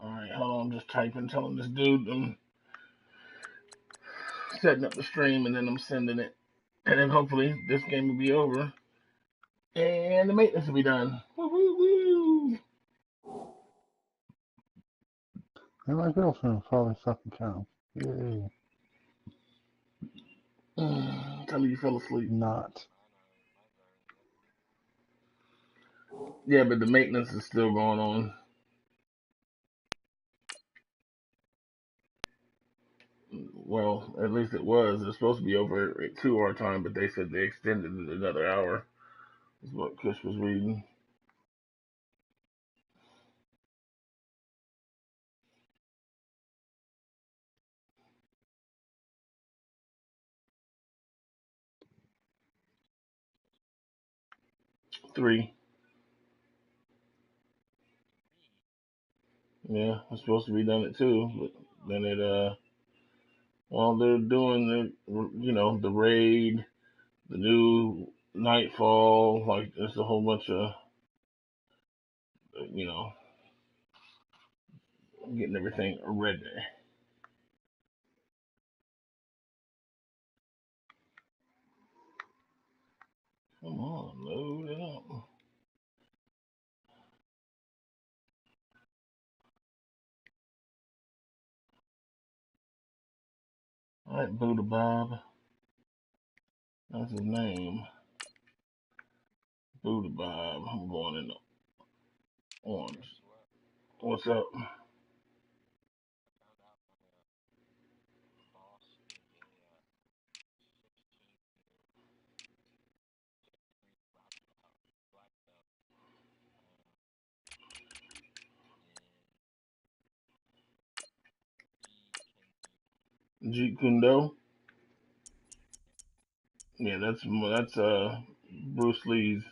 Alright, hold on. I'm just typing, telling this dude I'm setting up the stream, and then I'm sending it. And then hopefully this game will be over. And the maintenance will be done. Woo-hoo-hoo. And my girlfriend probably fucking counts. Yay. Tell me you fell asleep. Not. Yeah, but the maintenance is still going on. Well, at least it was. It's supposed to be over at 2 our time, but they said they extended it another hour. Is what Chris was reading. Three. Yeah, it's supposed to be done at 2, but then it well, they're doing the raid, the new Nightfall. Like there's a whole bunch of you know getting everything ready. Come on, load it up. All right, Buddha Bob. That's his name. Buddha Bob. I'm going in the orange. What's up? Jeet Kune Do. Yeah, that's Bruce Lee's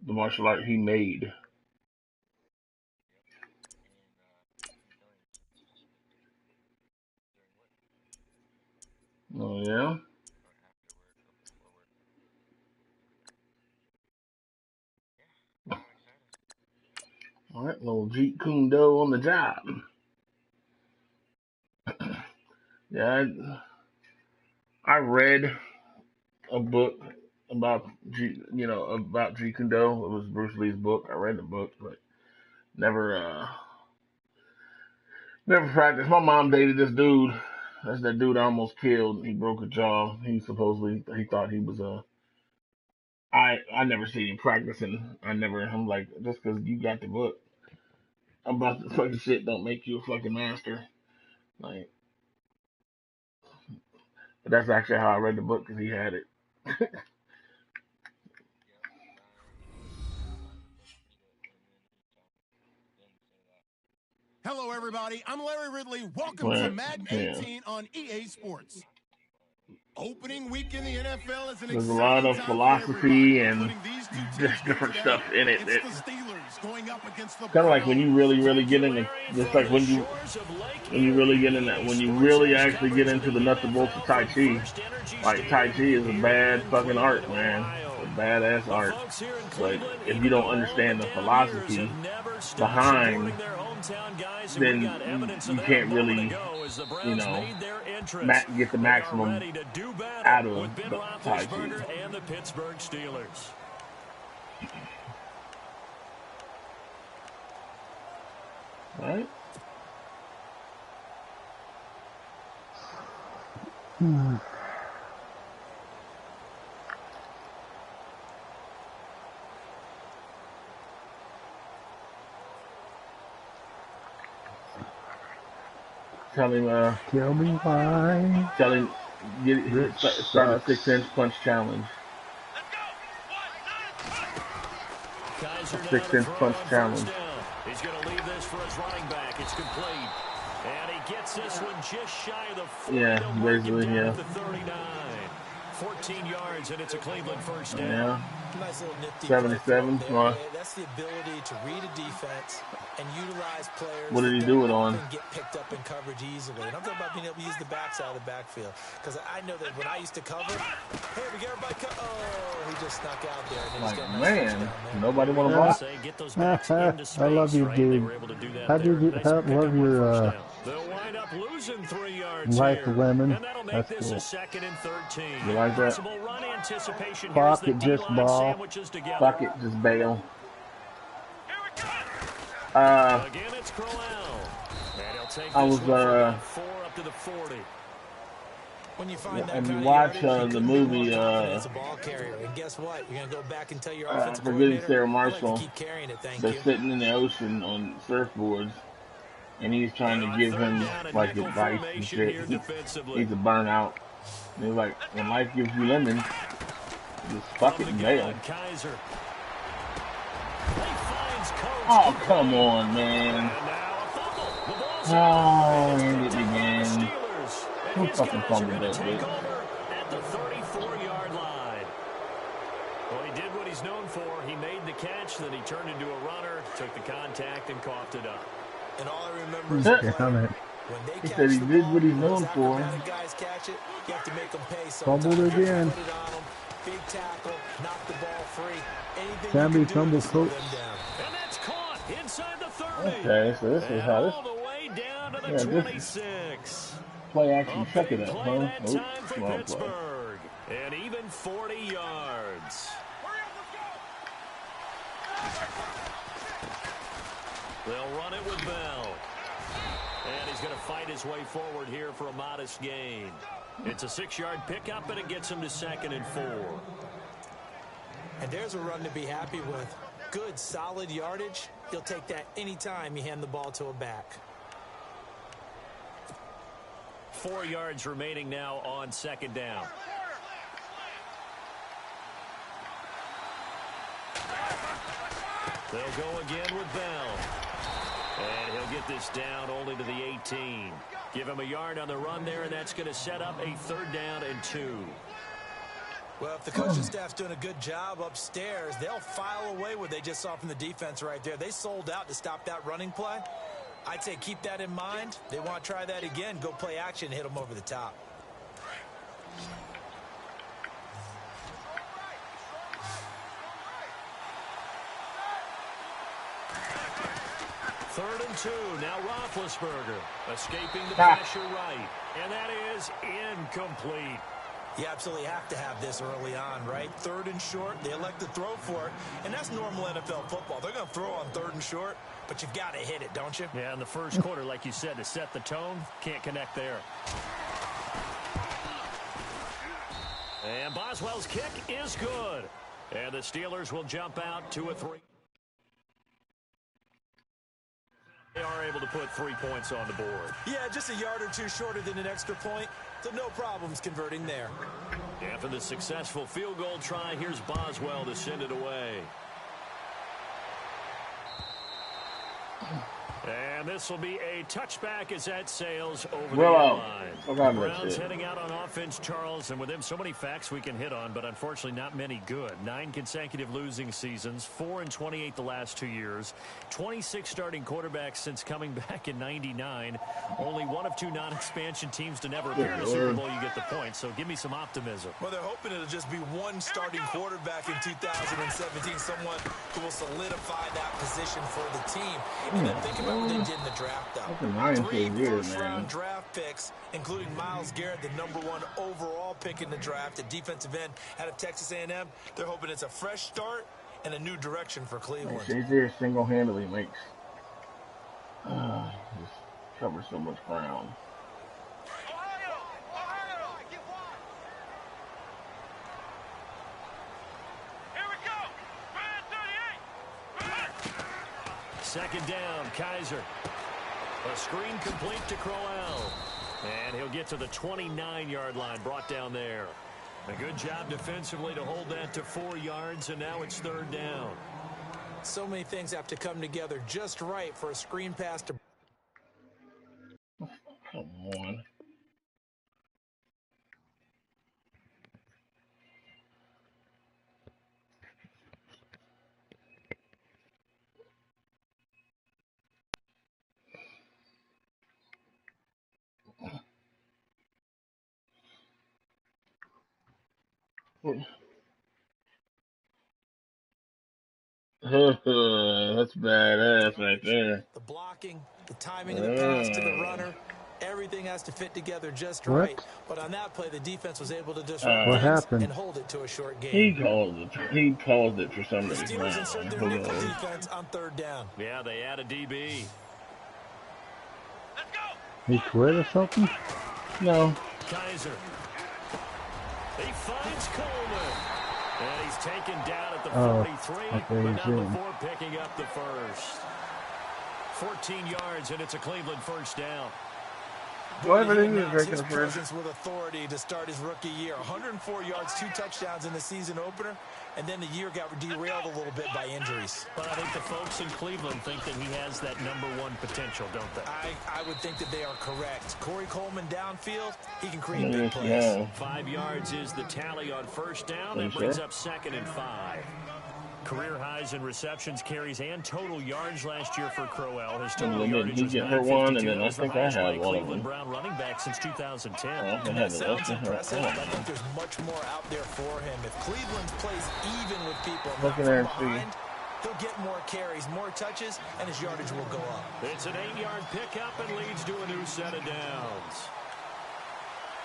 the martial art he made. Oh yeah. All right, little Jeet Kune Do on the job. Yeah, I read a book about about Jeet Kune Do. It was Bruce Lee's book. I read the book, but never never practiced. My mom dated this dude. That's that dude I almost killed. He broke a jaw. He thought he was a. I never seen him practicing. I'm like, just because you got the book about the fucking shit don't make you a fucking master. Like, but that's actually how I read the book because he had it. Hello, everybody. I'm Larry Ridley. Welcome to Madden 18 on EA Sports. Opening week in the NFL is an There's a lot of philosophy and just different stuff in it. It's the Steelers going up against the Kind of like when you really get into, just like when you really get in that, when you really actually get into the nuts and bolts of Tai Chi. Like Tai Chi is a bad fucking art, man. It's a badass art. But if you don't understand the philosophy behind, then you can't really, get the maximum out of the Tai Chi. And the Pittsburgh Steelers. All right. Tell him, Tell me why. Tell him, start the 6-inch punch challenge. 6-inch punch challenge. He's going to leave this for his running back. It's complete. And he gets this one just shy of the 40. Yeah, basically, yeah. 14 yards, and it's a Cleveland first down. Yeah. Nice little nifty 77. That's the ability to read a defense and utilize players. What did he do it on? Get picked up in coverage easily. And I'm talking about being able to use the backside of the backfield. Because I know that when I used to cover, hey, we get everybody. Oh, he just snuck out there. And like, man, nobody want to block? Get those backs into space, I love you, right? dude. They were able to do that How do you nice love your they'll wind up losing 3 yards life here. lemon? And that'll make That's this cool. a 2nd and 13. You like that? Possible run anticipation here as Fuck the it, just D-line ball. sandwiches together. Fuck it, just bail. Again, it's Crowell. And he'll take I was 4 up to the 40. When you find that and you kind watch of the movie as a ball carrier, and guess what? You're gonna go back and tell your offensive Forgetting coordinator, Sarah "I'd like Marshall. to keep carrying it, thank They're you." sitting in the ocean on surfboards, and he's trying to give him like advice and shit. He's a burnout. And he's like, when life gives you lemons, just fuck it and bail. Oh, come on, man. Oh, and it again. Who fucking fumbled that bitch? At the 34-yard line. Well, he did what he's known for. He made the catch, then he turned into a runner, took the contact, and coughed it up. And all I remember is Damn it. when they He catch said he the did ball, what he's when known those for. acrobatic guys catch it, you have to make them pay. Fumbled again. Put it on them, big tackle, knock the ball free. Anything Sammy you can do fumble to slow coach. them down. And that's caught inside the 30. Okay, so this is how this all the way down to the this 26. play action A check big it up, play huh? that Oops, time for small play. Pittsburgh. And even 40 yards. They'll run it with Bell. And he's going to fight his way forward here for a modest gain. It's a 6-yard pickup, and it gets him to 2nd and 4. And there's a run to be happy with. Good, solid yardage. You'll take that anytime you hand the ball to a back. 4 yards remaining now on 2nd down. They'll go again with Bell. And he'll get this down only to the 18. Give him a yard on the run there, and that's going to set up a 3rd down and 2. Well, if the coaching staff's doing a good job upstairs, they'll file away what they just saw from the defense right there. They sold out to stop that running play. I'd say keep that in mind. They want to try that again. Go play action, hit them over the top. Third and 2. Now Roethlisberger escaping the pressure right. And that is incomplete. You absolutely have to have this early on, right? 3rd and short, they elect to throw for it, and that's normal NFL football. They're going to throw on 3rd and short, but you've got to hit it, don't you? Yeah, in the first quarter, like you said, to set the tone, can't connect there. And Boswell's kick is good. And the Steelers will jump out to a 3. They are able to put 3 points on the board. Yeah, just a yard or two shorter than an extra point, so no problems converting there. After the successful field goal try, here's Boswell to send it away. And this will be a touchback as that sails over the line. Browns heading out on offense, Charles, and with them so many facts we can hit on, but unfortunately not many good. 9 consecutive losing seasons, 4 and 28 the last 2 years, 26 starting quarterbacks since coming back in '99. Only one of 2 non-expansion teams to never appear in a Super Bowl. You get the point, so give me some optimism. Well, they're hoping it'll just be one starting quarterback in 2017, someone who will solidify that position for the team. And then think about what they did in the draft, though. 3 first-round draft picks, including Myles Garrett, the #1 overall pick in the draft, a defensive end out of Texas A&M. They're hoping it's a fresh start and a new direction for Cleveland. Shazier single-handedly makes just covers so much ground. Second down, Kaiser. A screen complete to Crowell. And he'll get to the 29-yard line, brought down there. A good job defensively to hold that to 4 yards, and now it's 3rd down. So many things have to come together just right for a screen pass to... Come on. That's badass right there. The blocking, the timing of the pass to the runner, everything has to fit together just What? right. But on that play, the defense was able to disrupt what things happened? and hold it to a short game. He paused it for some The reason. Steelers insert their nickel defense on third down. Yeah, they add a DB. Let's go. He quit or something? No. Kaiser. He finds Coleman. And he's taken down at the 43, but not before picking up the first. 14 yards, and it's a Cleveland first down. His presence with authority to start his rookie year. 104 yards, 2 touchdowns in the season opener, and then the year got derailed a little bit by injuries. But I think the folks in Cleveland think that he has that #1 potential, don't they? I would think that they are correct. Corey Coleman downfield, he can create big plays. Yeah. 5 yards is the tally on first down. That brings up 2nd and 5. Career highs in receptions, carries, and total yards last year for Crowell. His total yardage was 952. And then I think I had one of Cleveland them. Brown running back since 2010. That sounds impressive, but I think there's much more out there for him. If Cleveland plays even with people not from behind, he'll get more carries, more touches, and his yardage will go up. It's an 8-yard pickup and leads to a new set of downs.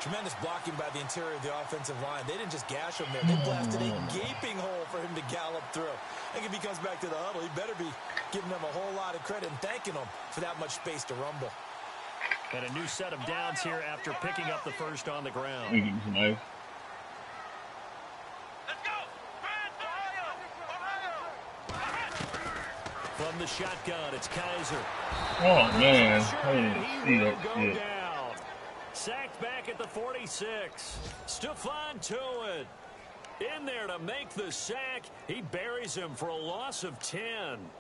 Tremendous blocking by the interior of the offensive line. They didn't just gash him there. They blasted a gaping hole for him to gallop through. I think if he comes back to the huddle, he better be giving them a whole lot of credit and thanking them for that much space to rumble. And a new set of downs here after picking up the first on the ground. Nice. Let's go. From the shotgun, it's Kaiser. Oh, man. I didn't see that shit. Sacked back at the 46. Stephon Tuitt in there to make the sack. He buries him for a loss of 10.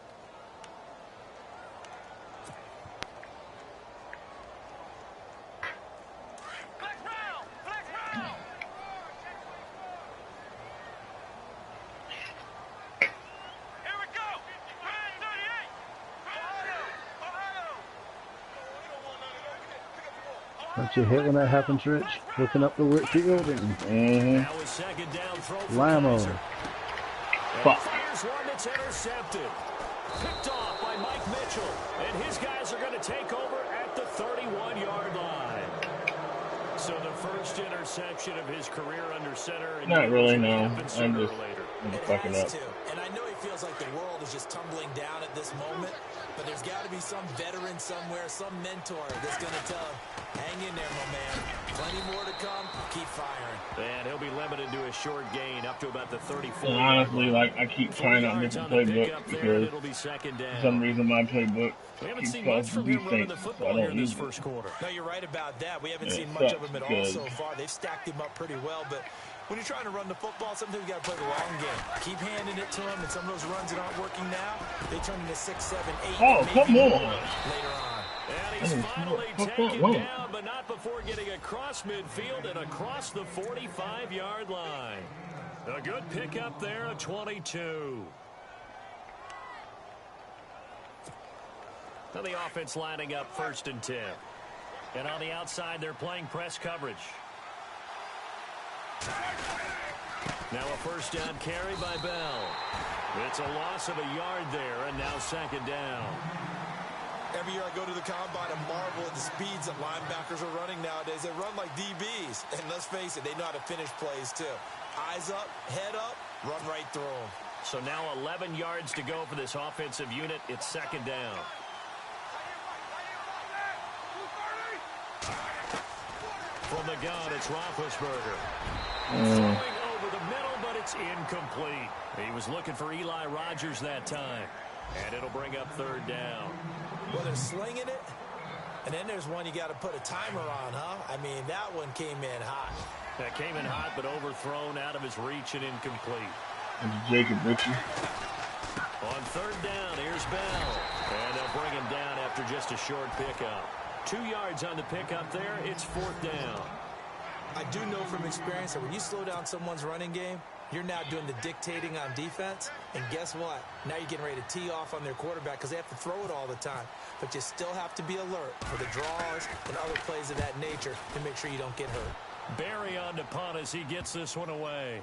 Don't you hate when that happens, Rich? Looking up the field and That was 2nd down throw for Kaiser. Fuck. Here's one that's intercepted. Picked off by Mike Mitchell. And his guys are going to take over at the 31-yard line. So the first interception of his career under center. Not really, no. I'm just fucking up. And I know he feels like the world is just tumbling down at this moment, but there's got to be some veteran somewhere, some mentor that's going to tell him, hang in there, my man. Plenty more to come. Keep firing. And he'll be limited to a short gain up to about the 34. And honestly, like, I keep trying out different playbooks because for some reason my playbook keeps causing defense, so I don't use it. No, you're right about that. We haven't seen much of him at all so far. They've stacked him up pretty well, but when you're trying to run the football, sometimes you got to play the long game. Keep handing it to him, and some of those runs that aren't working now, they turn into 6, 7, 8. Oh, come on. Later on. And he's finally taken down, but not before getting across midfield and across the 45-yard line. A good pickup there, a 22. Now the offense lining up 1st and 10. And on the outside, they're playing press coverage. Now a 1st down carry by Bell. It's a loss of a yard there, and now 2nd down. Every year I go to the combine and marvel at the speeds that linebackers are running nowadays. They run like DBs. And let's face it, they know how to finish plays too. Eyes up, head up, run right through them. So now 11 yards to go for this offensive unit. It's 2nd down. From the gun, it's Roethlisberger. Throwing over the middle, but it's incomplete. He was looking for Eli Rogers that time. And it'll bring up 3rd down. Well, they're slinging it. And then there's one you got to put a timer on, huh? I mean, that one came in hot. That came in hot, but overthrown out of his reach and incomplete. And Jacob Ritchie. On 3rd down, here's Bell. And they'll bring him down after just a short pickup. 2 yards on the pickup there. It's 4th down. I do know from experience that when you slow down someone's running game, you're now doing the dictating on defense. And guess what? Now you're getting ready to tee off on their quarterback because they have to throw it all the time. But you still have to be alert for the draws and other plays of that nature to make sure you don't get hurt. Barry on to punt as he gets this one away.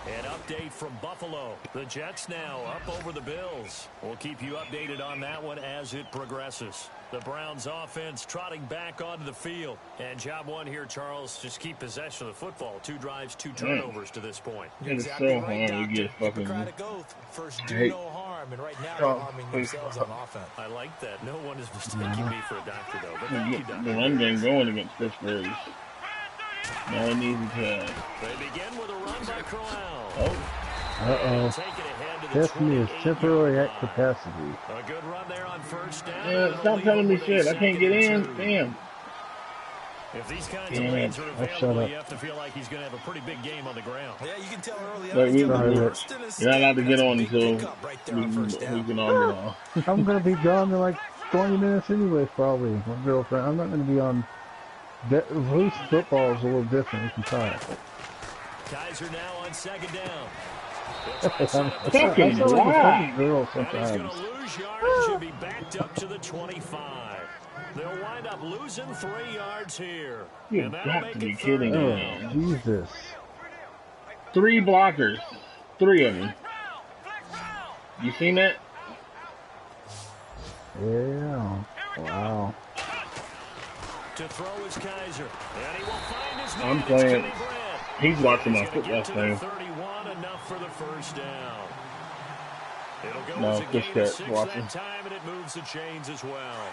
An update from Buffalo. The Jets now up over the Bills. We'll keep you updated on that one as it progresses. The Browns offense trotting back onto the field. And job one here, Charles, just keep possession of the football. 2 drives, 2 turnovers to this point. Exactly so right, Doctor. Hippocratic oath. First, do no harm. And right now, they're harming themselves on offense. I like that. No one is mistaking me for a doctor, though. But thank you, Doctor. The run game going against Pittsburgh. Not an easy task. They begin with a run by Crowell. Uh-oh. Destiny is temporarily at capacity. A good run there on first down. Yeah, stop telling me shit. I can't get in. Damn. If these kinds of lanes are available, you have to feel like he's going to have a pretty big game on the ground. Yeah, you can tell early on. You're not allowed to get on until we can all get on. I'm going to be gone in like 20 minutes anyway, probably. My girlfriend. I'm not going to be on. Loose football is a little different. You can try it. Kaiser now on second down. Fucking girl sometimes. He's going to lose yards. Should be backed up to the 25. They'll wind up losing 3 yards here. You've got to be kidding me. Oh, Jesus. 3 blockers. 3 of them. You seen that? Yeah. Wow. To throw is Kaiser. And he will find his man. I'm playing. He's watching my football thing. 31, enough for the first down. It'll go no, as a gain of 6 watching. that time, and it moves the chains as well.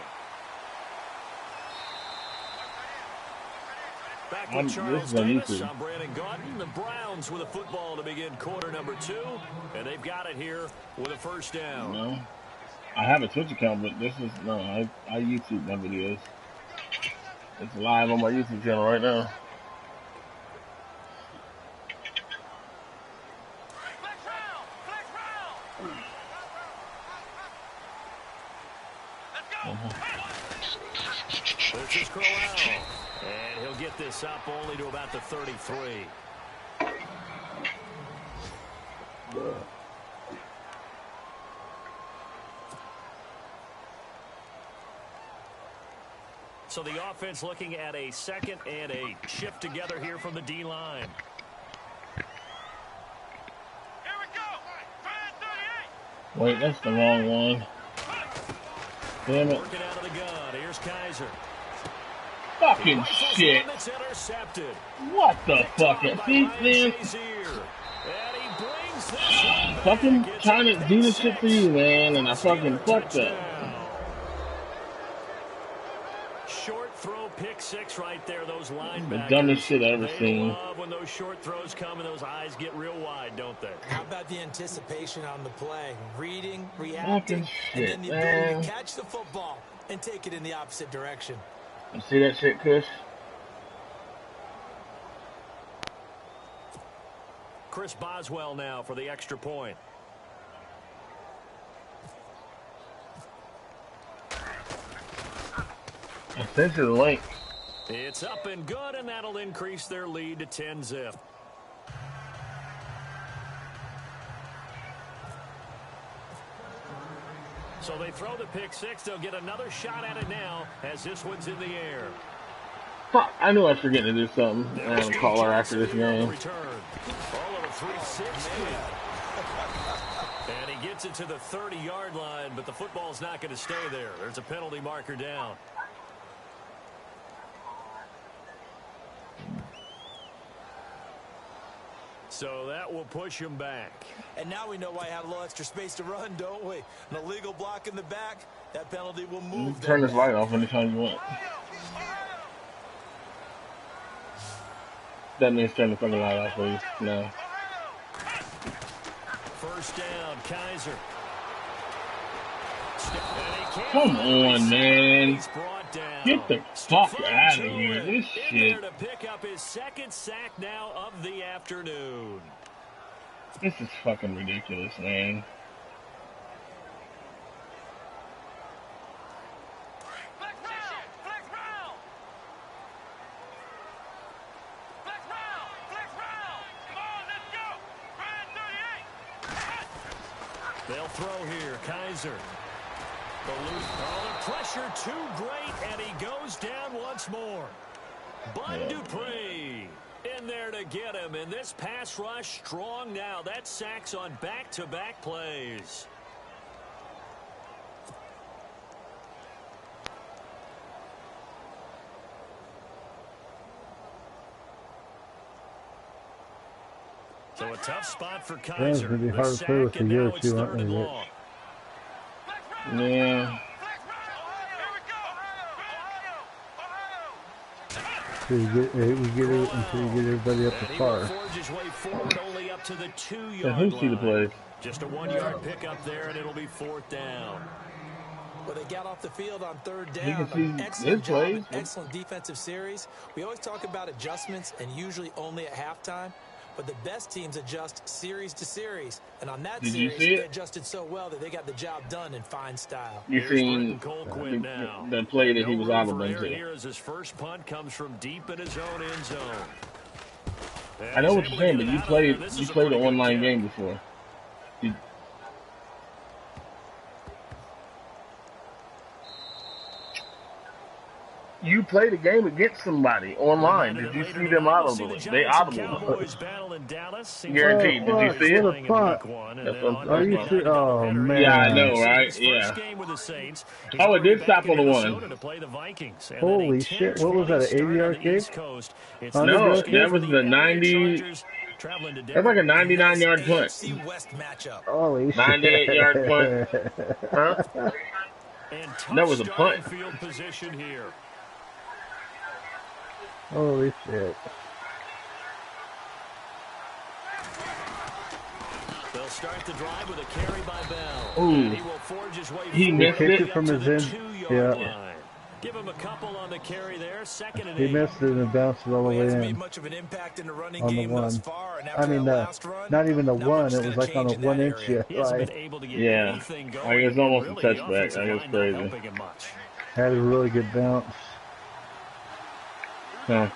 Back with Charles Davis. I'm Brandon Gaudin. The Browns with a football to begin quarter number 2, and they've got it here with a first down. No, I have a Twitch account, but this is no. I YouTube my videos. It's live on my YouTube channel right now. There's his Crowell. And he'll get this up only to about the 33. So the offense looking at a 2nd and 8. Shift together here from the D-line. Wait, that's the wrong one. Damn it. Working out of the gun. Here's Kaiser. Fucking shit. What the fuck? See, man. Fucking trying to do this shit for you, man, and I fucking fucked up. Short throw, pick 6 right there. Those linebackers. The dumbest shit I've ever seen. Love when those short throws come and those eyes get real wide, don't they? How about the anticipation on the play? Reading, reacting, shit, and then the ability to catch the football and take it in the opposite direction. You see that shit, Kush? Chris Boswell now for the extra point. I sent you the link. It's up and good, and that'll increase their lead to 10-zip. So they throw the pick 6. They'll get another shot at it now as this one's in the air. Fuck, I knew I was forgetting to do something. I'm going to call her after this game. All over 360. And he gets it to the 30-yard line, but the football's not going to stay there. There's a penalty marker down. So that will push him back. And now we know why I had a little extra space to run, don't we? An illegal block in the back. That penalty will move. You turn this light off anytime you want. That means turn the fucking light off, please. No. First down, Kaiser. Come on, man. Get the fuck out of here. This shit. To pick up his 2nd sack now of the afternoon. This is fucking ridiculous, man. They'll throw here, Kaiser. The pressure too great, and he goes down once more. Bud Dupree. In there to get him, and this pass rush strong now. That sacks on back-to-back plays. So a tough spot for Kaiser. It's going to be hard to play with a year or two, aren't they, Rich? Yeah. Until you get everybody up the far. And who see the play? Just a 1-yard pickup there, and it'll be 4th down. Well, they got off the field on 3rd down. Excellent job, excellent defensive series. We always talk about adjustments, and usually only at halftime. But the best teams adjust series to series. And on that series, they adjusted so well that they got the job done in fine style. You seen the play that he was out of into. Here as his first punt comes from deep in his own end zone. I know what you're saying, but you played an online game before. You played a game against somebody online. Did you see them audible? They audible. Guaranteed. Did you see it? Are you serious? Oh, man. Yeah, I know, right? Yeah. Oh, it did stop on the 1. Holy shit. What was that, an 80-yard kick? No, that was the 90. That's like a 99-yard punt. Holy shit. 98-yard punt. Huh? That was a punt. Holy shit. They'll start the drive with a carry by Bell. Ooh. He will forge his way he missed it from his end. Yeah. Line. Give him a couple on the carry there. 2nd and 8. He missed it and bounced it all the way in. Much of an impact in the running on the game 1. thus far, and I mean, not even the 1. It was like on a 1-inch. Yeah. I guess almost a touchback. I guess crazy. Had a really good bounce. Huh.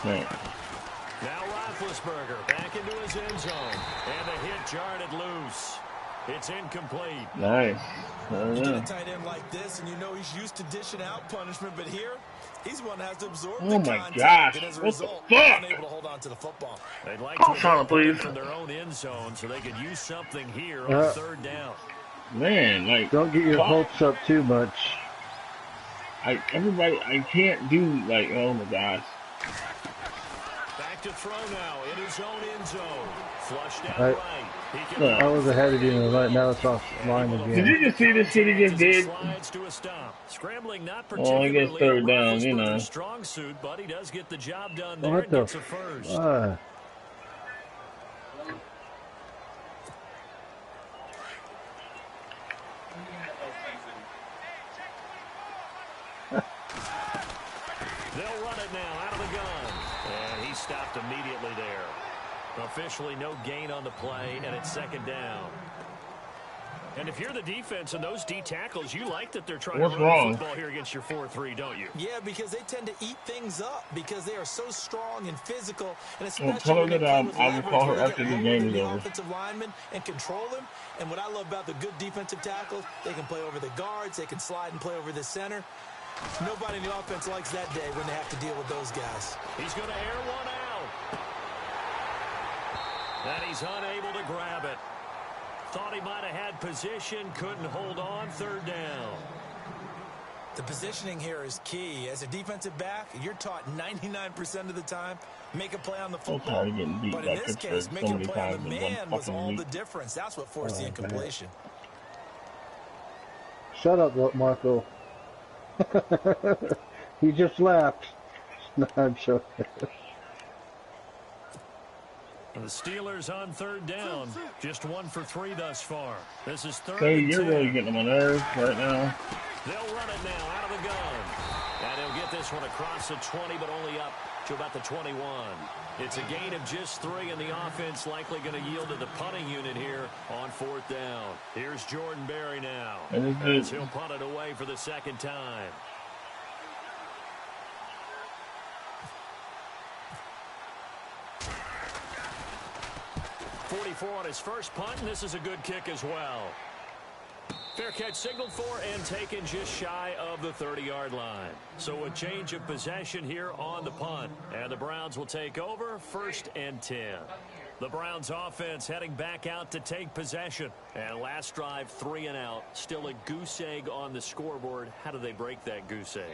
Now Roethlisberger back into his end zone, and the hit jarred it loose. It's incomplete. Nice. You get a tight end like this, and you know he's used to dishing out punishment, but here he's one that has to absorb the contact, and as a result, unable to hold on to the football. They'd like to please from their own end zone, so they could use something here on 3rd down. Man, like, don't get your hopes up too much. I can't do, like, oh my gosh. Back to throw now in his own end zone. Flushed out right. I was ahead of you, and right now it's off line again. Did you just see this shit he just did? Scrambling, not well, I guess 3rd down, you know. Strong suit, but he does get the job done there. What the first. They'll run it now out of the gun. And he stopped immediately there. Officially no gain on the play, and it's 2nd down. And if you're the defense and those D tackles, you like that they're trying to run the football here against your 4-3, don't you? Yeah, because they tend to eat things up because they are so strong and physical, and especially well, tell her that I will call her after the game is over. Offensive linemen and control them. And what I love about the good defensive tackles, they can play over the guards, they can slide and play over the center. Nobody in the offense likes that day when they have to deal with those guys. He's going to air one out. And he's unable to grab it. Thought he might have had position, couldn't hold on. 3rd down. The positioning here is key. As a defensive back, you're taught 99% of the time, make a play on the football. But in this case, making a play on the man was all the difference. That's what forced the incompletion. Shut up, Marco. He just laughed. No, I'm joking. The Steelers on 3rd down. Just 1 for 3 thus far. This is 3rd Hey, you're really getting on my nerves right now. They'll run it now out of the gun. And he'll get this one across the 20, but only up to about the 21. It's a gain of just 3, and the offense likely going to yield to the punting unit here on 4th down. Here's Jordan Berry now. As he'll punt it away for the 2nd time. 44 on his first punt, and this is a good kick as well. Fair catch signaled for and taken just shy of the 30-yard line. So a change of possession here on the punt. And the Browns will take over 1st and 10. The Browns offense heading back out to take possession. And last drive, 3 and out. Still a goose egg on the scoreboard. How do they break that goose egg?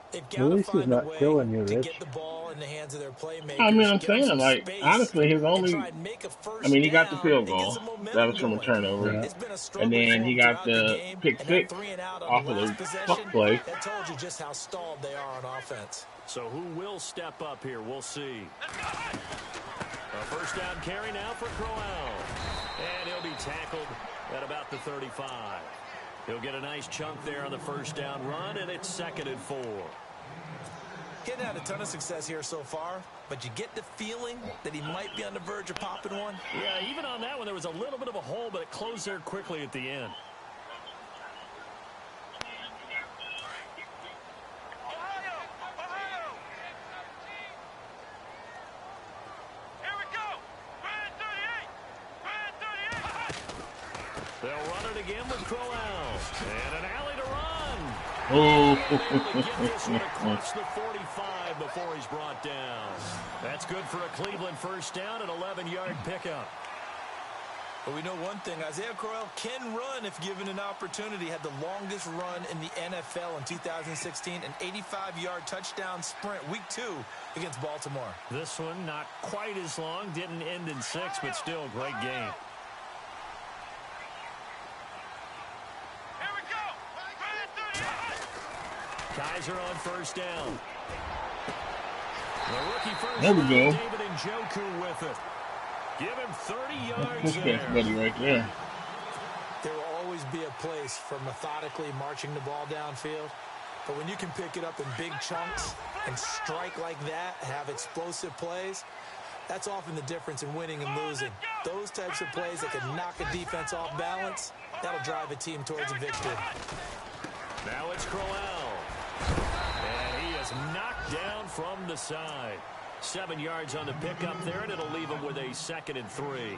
They've got to find a way to get the ball in the hands of their playmakers. I mean, I'm saying, like, honestly, his only, I mean, he got the field goal. That was from a turnover. Yeah. And then he got the pick 6 off of the fuck play. That told you just how stalled they are on offense. So who will step up here? We'll see. A first down carry now for Crowell. And he'll be tackled at about the 35. He'll get a nice chunk there on the first down run, and it's 2nd and 4. Getting had a ton of success here so far, but you get the feeling that he might be on the verge of popping one. Yeah, even on that one, there was a little bit of a hole, but it closed there quickly at the end. They'll run it again with Crowell. And an alley to run. Oh. Get this one across the 45 before he's brought down. That's good for a Cleveland first down, an 11-yard pickup. But we know one thing, Isaiah Crowell can run if given an opportunity. Had the longest run in the NFL in 2016, an 85-yard touchdown sprint, week 2 against Baltimore. This one not quite as long, didn't end in 6, but still a great game. Kaiser on first down. The rookie first there we go. David Njoku with it. Give him 30 yards there. Buddy right there. There will always be a place for methodically marching the ball downfield. But when you can pick it up in big chunks and strike like that, have explosive plays, that's often the difference in winning and losing. Those types of plays that can knock a defense off balance, that'll drive a team towards a victory. Now it's Crowell. And he is knocked down from the side. 7 yards on the pickup there, and it'll leave him with a 2nd and 3.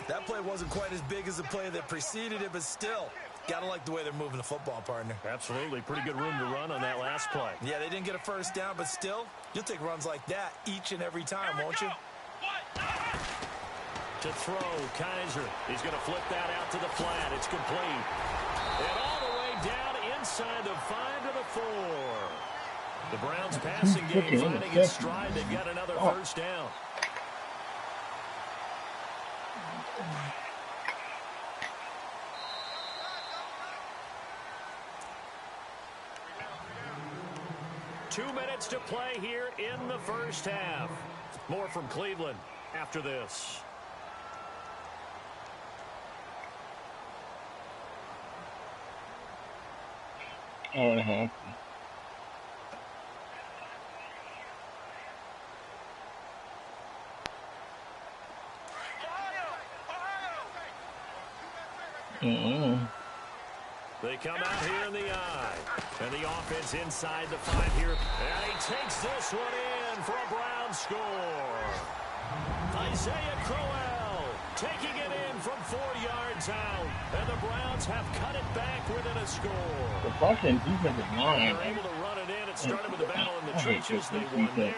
That play wasn't quite as big as the play that preceded it, but still, gotta like the way they're moving the football, partner. Absolutely. Pretty good room to run on that last play. Yeah, they didn't get a first down, but still, you'll take runs like that each and every time, won't you? To throw, Kaiser. He's going to flip that out to the flat. It's complete. And all the way down inside the 5 to the 4. The Browns passing game finding its stride. They've got another first down. Two minutes to play here in the first half. More from Cleveland after this. Uh-huh. They come out here in the eye. And the offense inside the 5 here. And he takes this one in for a Browns score. Isaiah Crowell taking it in from 4 yards out. And the Browns have cut it back within a score. The fucking defensive line. They're able to run it in. It started with the battle in the trenches. They won there,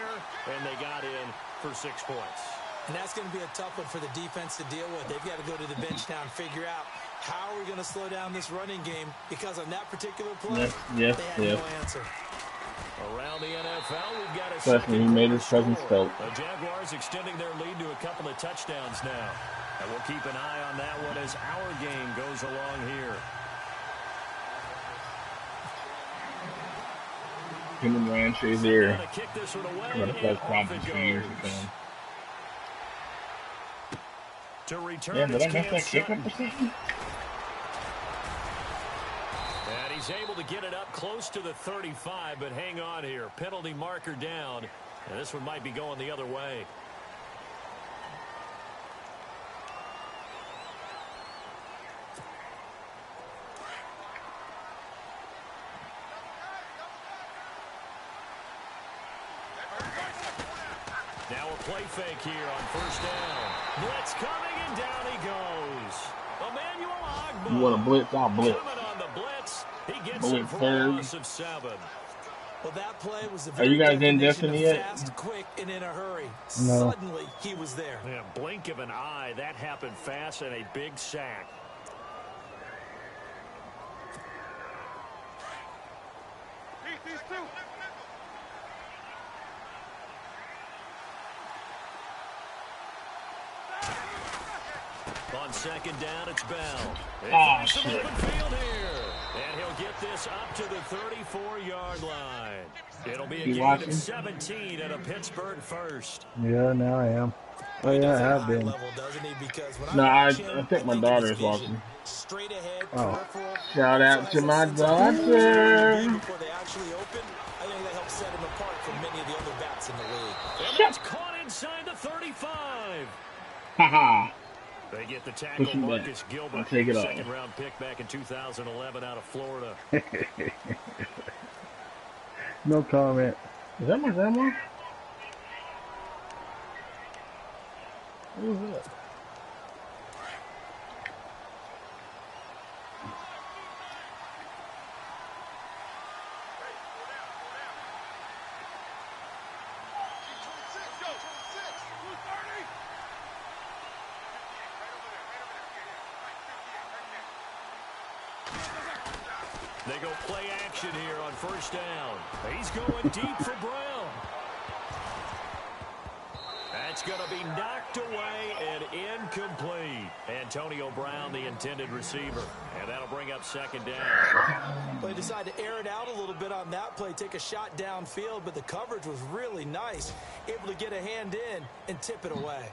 and they got in for 6 points. And that's going to be a tough one for the defense to deal with. They've got to go to the bench now and figure out how are we going to slow down this running game, because on that particular play, they had no answer. Around the NFL, we've got a especially he made his presence felt. The Jaguars extending their lead to a couple of touchdowns now. And we'll keep an eye on that one as our game goes along here. Him and Ryan Shazier. Kick this one away, I'm going to play problems for years with them. To return, yeah, did I mess that kick up or something? And he's able to get it up close to the 35, but hang on here. Penalty marker down, and this one might be going the other way. Now a play fake here on first down. Blitz coming, and down he goes. You want to blitz? I'll blitz. Blitz third. Well, that play was a Are you guys in Destiny yet? Fast, quick, and in a hurry. No. Suddenly, he was there. Yeah, blink of an eye. That happened fast and a big sack. On second down, it's Bell. Oh, shit. And he'll get this up to the 34-yard line. It'll be a gain of 17 at a Pittsburgh first. Yeah, now I am. Oh, yeah, I have been. No, I think my daughter is watching. Oh. Shout out to my daughter. Before they actually open, I think that helps set him apart from many of the other bats in the league. And that's caught inside the 35. Haha. They get the tackle, Marcus Gilbert, I'll take it off. Second-round pick back in 2011 out of Florida. No comment. Is that my grandma? Who is that? They go play action here on first down. He's going deep for Brown. That's going to be knocked away and incomplete. Antonio Brown, the intended receiver. And that'll bring up second down. They decided to air it out a little bit on that play, take a shot downfield, but the coverage was really nice. Able to get a hand in and tip it away.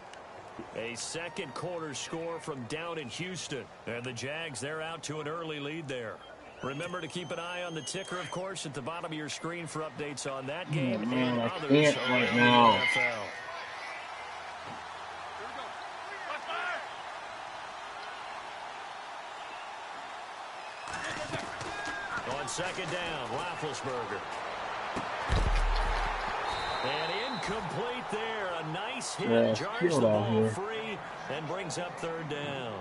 A second quarter score from down in Houston. And the Jags, they're out to an early lead there. Remember to keep an eye on the ticker, of course, at the bottom of your screen for updates on that game and others right now. around the NFL. On second down, Roethlisberger. And incomplete there. A nice hit. Jars the ball free and brings up third down.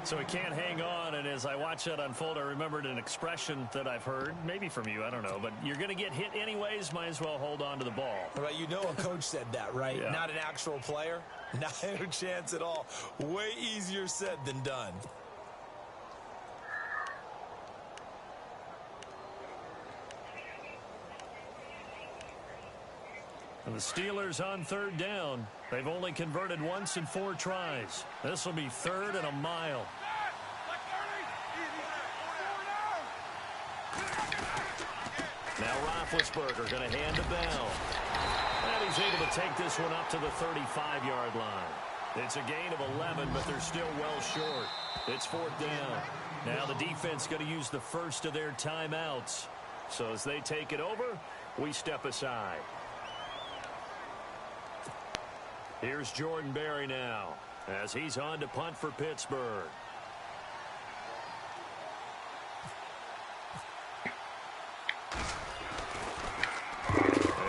So he can't hang on, and as I watch that unfold, I remembered an expression that I've heard, maybe from you, I don't know, but you're going to get hit anyways, might as well hold on to the ball. Right, you know a coach said that, right? Yeah. Not an actual player. Not a chance at all. Way easier said than done. And the Steelers on third down. They've only converted once in 4 tries. This will be third and a mile. Now Roethlisberger going to hand to Bell. And he's able to take this one up to the 35-yard line. It's a gain of 11, but they're still well short. It's fourth down. Now the defense going to use the first of their timeouts. So as they take it over, we step aside. Here's Jordan Berry now, as he's on to punt for Pittsburgh.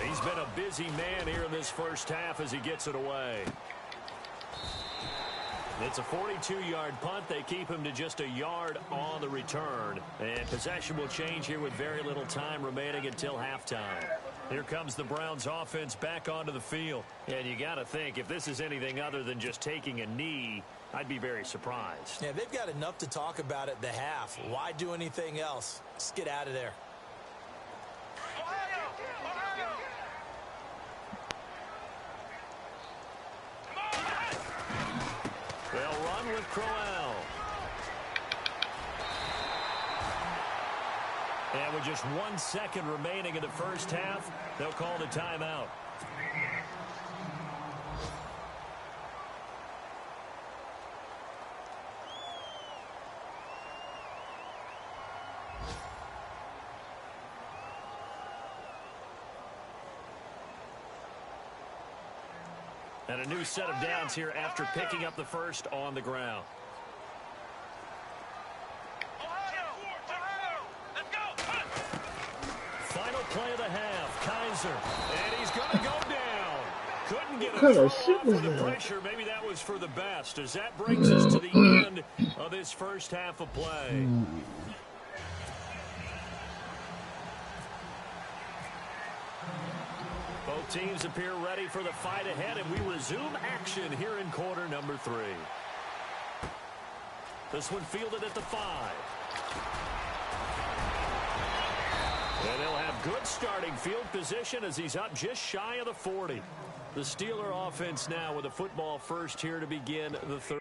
He's been a busy man here in this first half as he gets it away. It's a 42-yard punt. They keep him to just a yard on the return. And possession will change here with very little time remaining until halftime. Here comes the Browns offense back onto the field. And you got to think, if this is anything other than just taking a knee, I'd be very surprised. Yeah, they've got enough to talk about at the half. Why do anything else? Just get out of there. They'll run with Crowell. And with just 1 second remaining in the first half, they'll call the timeout. And a new set of downs here after picking up the first on the ground. Final play of the half. Kaiser. And he's going to go down. Couldn't get a throw off with the pressure. Maybe that was for the best, as that brings us to the end of this first half of play. Both teams appear ready for the fight ahead, and we resume action here in quarter number 3. This one fielded at the 5. And he'll have good starting field position as he's up just shy of the 40. The Steeler offense now with a football first here to begin the third.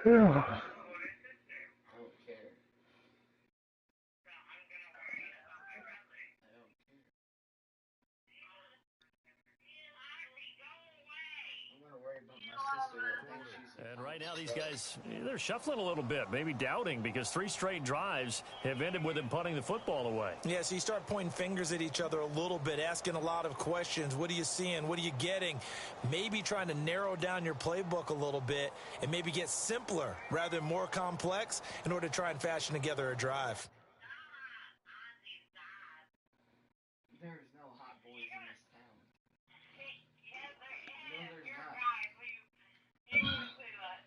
Yeah. And right now these guys, they're shuffling a little bit, maybe doubting, because 3 straight drives have ended with them punting the football away. Yeah, so you start pointing fingers at each other a little bit, asking a lot of questions. What are you seeing? What are you getting? Maybe trying to narrow down your playbook a little bit and maybe get simpler rather than more complex in order to try and fashion together a drive. There's no hot boys in this town. No, there's not.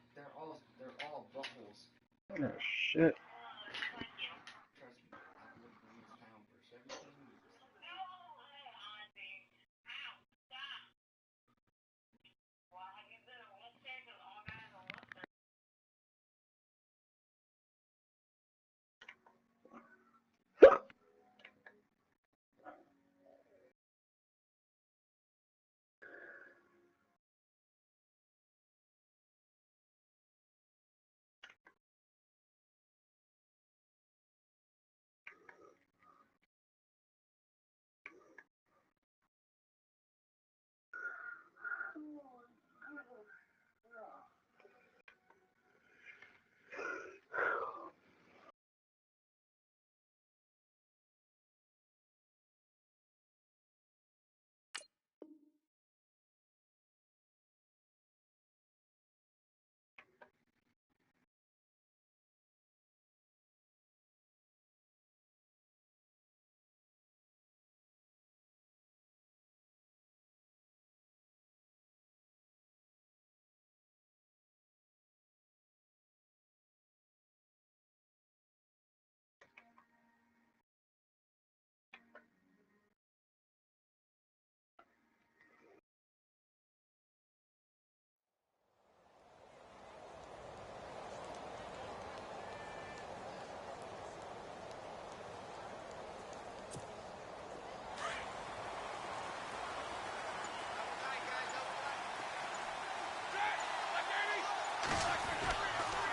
They're all buttholes. Oh, shit. Trust me, I've lived in this town for 17 years.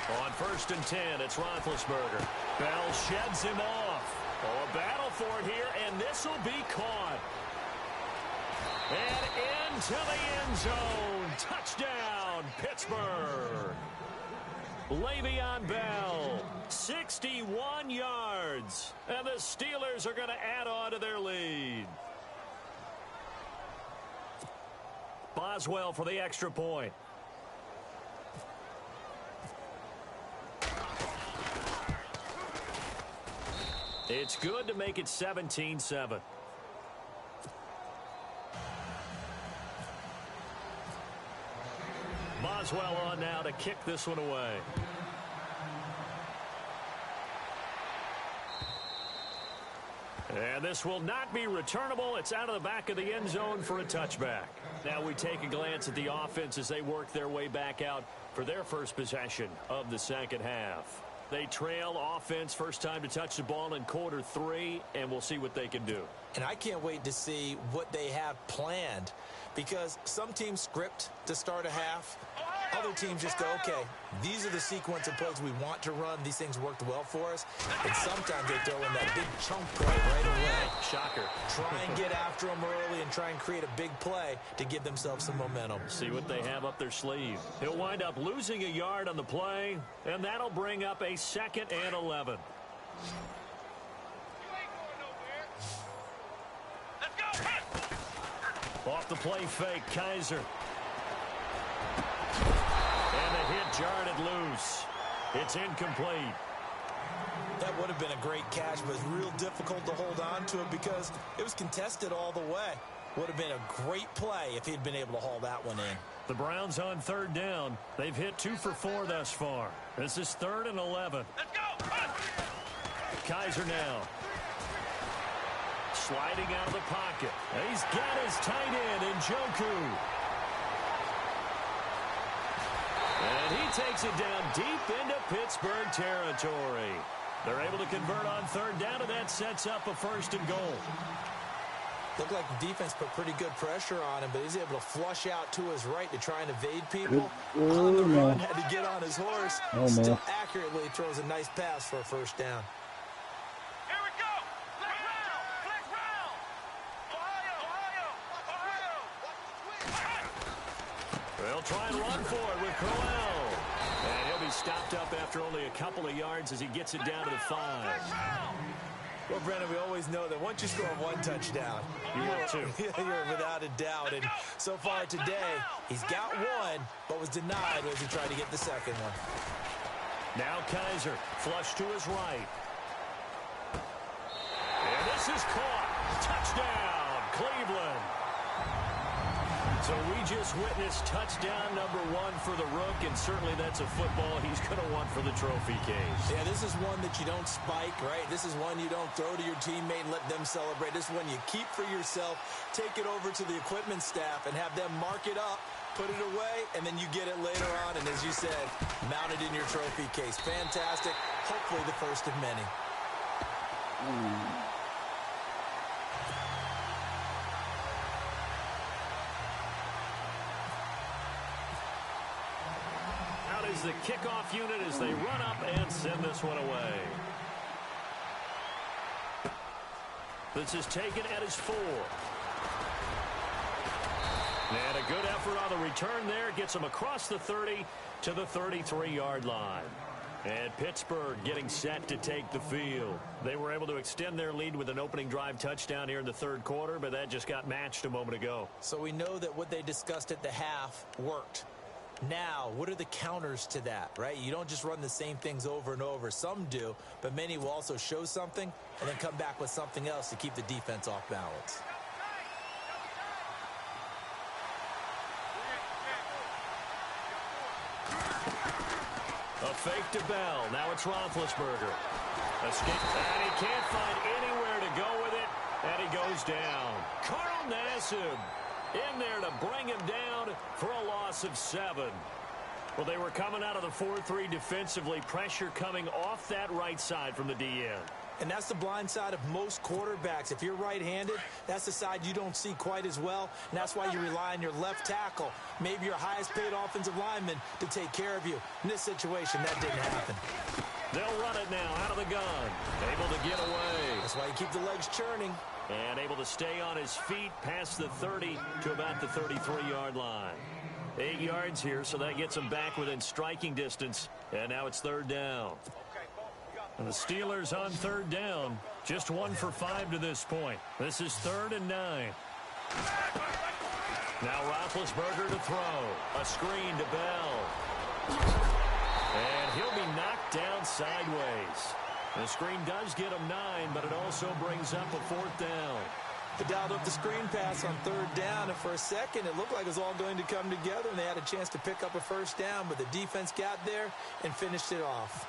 On 1st and 10, it's Roethlisberger. Bell sheds him off. Oh, a battle for it here, and this will be caught. And into the end zone. Touchdown, Pittsburgh. Le'Veon Bell, 61 yards. And the Steelers are going to add on to their lead. Boswell for the extra point. It's good to make it 17-7. Boswell on now to kick this one away. And this will not be returnable. It's out of the back of the end zone for a touchback. Now we take a glance at the offense as they work their way back out for their first possession of the second half. They trail offense, first time to touch the ball in quarter 3, and we'll see what they can do. And I can't wait to see what they have planned, because some teams script to start a half. Other teams just go, okay, these are the sequence of plays we want to run. These things worked well for us. And sometimes they throw in that big chunk play right away. Shocker. Try and get after them early and try and create a big play to give themselves some momentum. See what they have up their sleeve. He'll wind up losing a yard on the play, and that'll bring up a 2nd and 11. Off the play fake, Kaiser. And the hit jarred it loose. It's incomplete. That would have been a great catch, but it's real difficult to hold on to it because it was contested all the way. Would have been a great play if he'd been able to haul that one in. The Browns on third down. They've hit 2 for 4 thus far. This is 3rd and 11. Let's go. Kaiser now. Sliding out of the pocket. He's got his tight end in Njoku. And he takes it down deep into Pittsburgh territory. They're able to convert on third down, and that sets up a 1st and goal. Looked like the defense put pretty good pressure on him, but he's able to flush out to his right to try and evade people. On the run, had to get on his horse. Still accurately throws a nice pass for a 1st down. Here we go. Flex round. Ohio. They'll try and run for it with Crowell. And he'll be stopped up after only a couple of yards as he gets it down to the 5. Well, Brennan, we always know that once you score 1 touchdown, you're without a doubt. And so far today, he's got 1, but was denied as he tried to get the 2nd one. Now Kaiser, flush to his right. And this is caught. Touchdown, Cleveland. So we just witnessed touchdown number 1 for the Rook, and certainly that's a football he's going to want for the trophy case. Yeah, this is one that you don't spike, right? This is one you don't throw to your teammate and let them celebrate. This is one you keep for yourself, take it over to the equipment staff, and have them mark it up, put it away, and then you get it later on, and as you said, mount it in your trophy case. Fantastic. Hopefully the first of many. Is the kickoff unit as they run up and send this one away. This is taken at his 4. And a good effort on the return there. Gets him across the 30 to the 33-yard line. And Pittsburgh getting set to take the field. They were able to extend their lead with an opening drive touchdown here in the 3rd quarter, but that just got matched a moment ago. So we know that what they discussed at the half worked. Now, what are the counters to that, right? You don't just run the same things over and over. Some do, but many will also show something and then come back with something else to keep the defense off balance. A fake to Bell. Now it's Roethlisberger. Escape, and he can't find anywhere to go with it, and he goes down. Carl Nassib in there to bring him down for a loss of 7. Well, they were coming out of the 4-3 defensively. Pressure coming off that right side from the DN. And that's the blind side of most quarterbacks. If you're right-handed, that's the side you don't see quite as well. And that's why you rely on your left tackle, maybe your highest-paid offensive lineman, to take care of you. In this situation, that didn't happen. They'll run it now out of the gun. Able to get away. That's why you keep the legs churning. And able to stay on his feet past the 30 to about the 33-yard line. 8 yards here, so that gets him back within striking distance. And now it's 3rd down. And the Steelers on 3rd down. Just 1 for 5 to this point. This is 3rd and 9. Now Roethlisberger to throw. A screen to Bell. And he'll be knocked down sideways. The screen does get him 9, but it also brings up a 4th down. They dialed up the screen pass on 3rd down, and for a second it looked like it was all going to come together, and they had a chance to pick up a 1st down, but the defense got there and finished it off.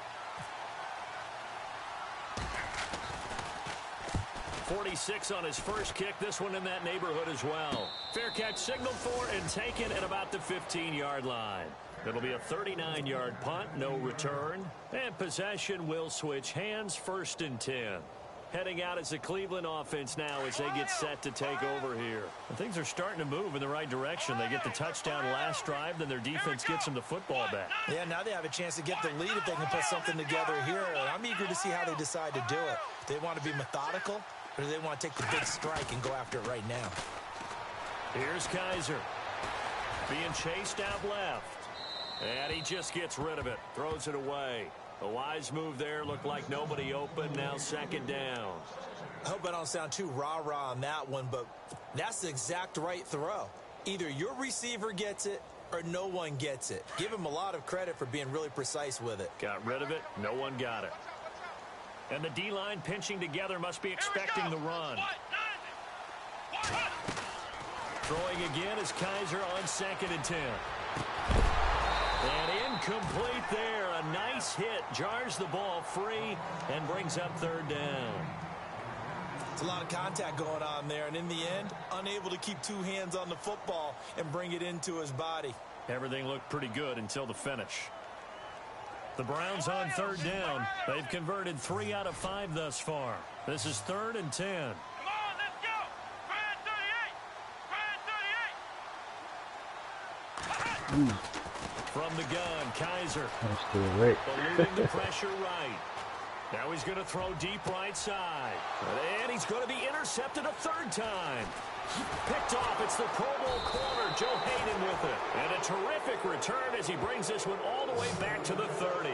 46 on his first kick. This one in that neighborhood as well. Fair catch signaled for and taken at about the 15-yard line. It'll be a 39-yard punt, no return. And possession will switch hands, 1st and 10. Heading out as the Cleveland offense now as they get set to take over here. And things are starting to move in the right direction. They get the touchdown last drive, then their defense gets them the football back. Yeah, now they have a chance to get the lead if they can put something together here. I'm eager to see how they decide to do it. Do they want to be methodical, or do they want to take the big strike and go after it right now? Here's Kaiser. Being chased out left. And he just gets rid of it. Throws it away. A wise move there. Looked like nobody open. Now second down. I hope I don't sound too rah-rah on that one, but that's the exact right throw. Either your receiver gets it or no one gets it. Give him a lot of credit for being really precise with it. Got rid of it. No one got it. And the D-line pinching together must be expecting the run. Throwing again is Kaiser on 2nd and 10. And incomplete there. A nice hit. Jars the ball free and brings up 3rd down. It's a lot of contact going on there, and in the end, unable to keep 2 hands on the football and bring it into his body. Everything looked pretty good until the finish. The Browns on 3rd down. They've converted 3 out of 5 thus far. This is 3rd and 10. From the gun, Kaiser. Eluding the pressure right. Now he's going to throw deep right side. And he's going to be intercepted a 3rd time. Picked off. It's the Pro Bowl corner, Joe Hayden with it. And a terrific return as he brings this one all the way back to the 30.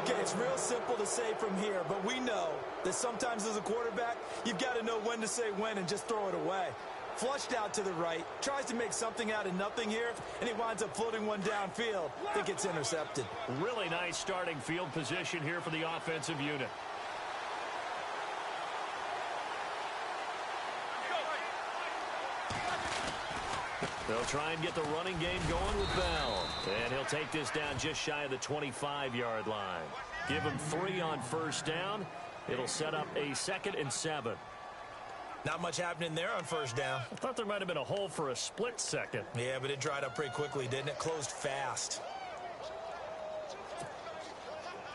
Okay, it's real simple to say from here, but we know that sometimes as a quarterback, you've got to know when to say when and just throw it away. Flushed out to the right, tries to make something out of nothing here, and he winds up floating one downfield. I think it's intercepted. Really nice starting field position here for the offensive unit. They'll try and get the running game going with Bell. And he'll take this down just shy of the 25-yard line. Give him 3 on 1st down. It'll set up a 2nd and 7. Not much happening there on 1st down. I thought there might have been a hole for a split second. Yeah, but it dried up pretty quickly, didn't it? Closed fast.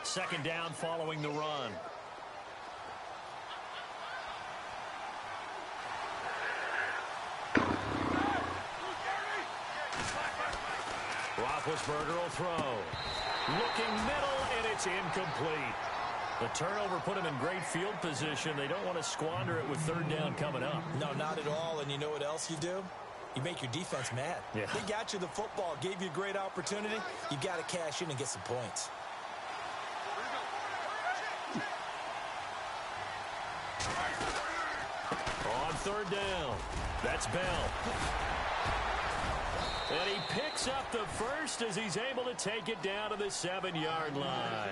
2nd down following the run. Roethlisberger will throw. Looking middle, and it's incomplete. The turnover put him in great field position. They don't want to squander it with 3rd down coming up. No, not at all. And you know what else you do? You make your defense mad. Yeah. They got you the football, gave you a great opportunity. You got to cash in and get some points. On 3rd down, that's Bell. And he picks up the 1st as he's able to take it down to the 7-yard line.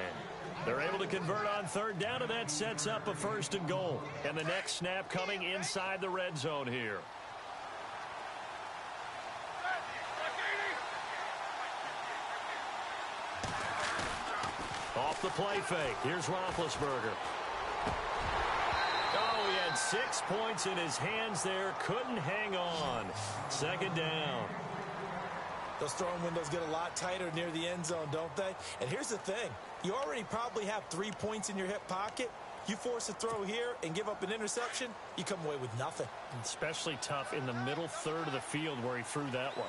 They're able to convert on 3rd down, and that sets up a 1st and goal. And the next snap coming inside the red zone here. Off the play fake. Here's Roethlisberger. Oh, he had 6 points in his hands there. Couldn't hang on. 2nd down. Those throwing windows get a lot tighter near the end zone, don't they? And here's the thing. You already probably have 3 points in your hip pocket. You force a throw here and give up an interception, you come away with nothing. Especially tough in the middle 3rd of the field where he threw that one.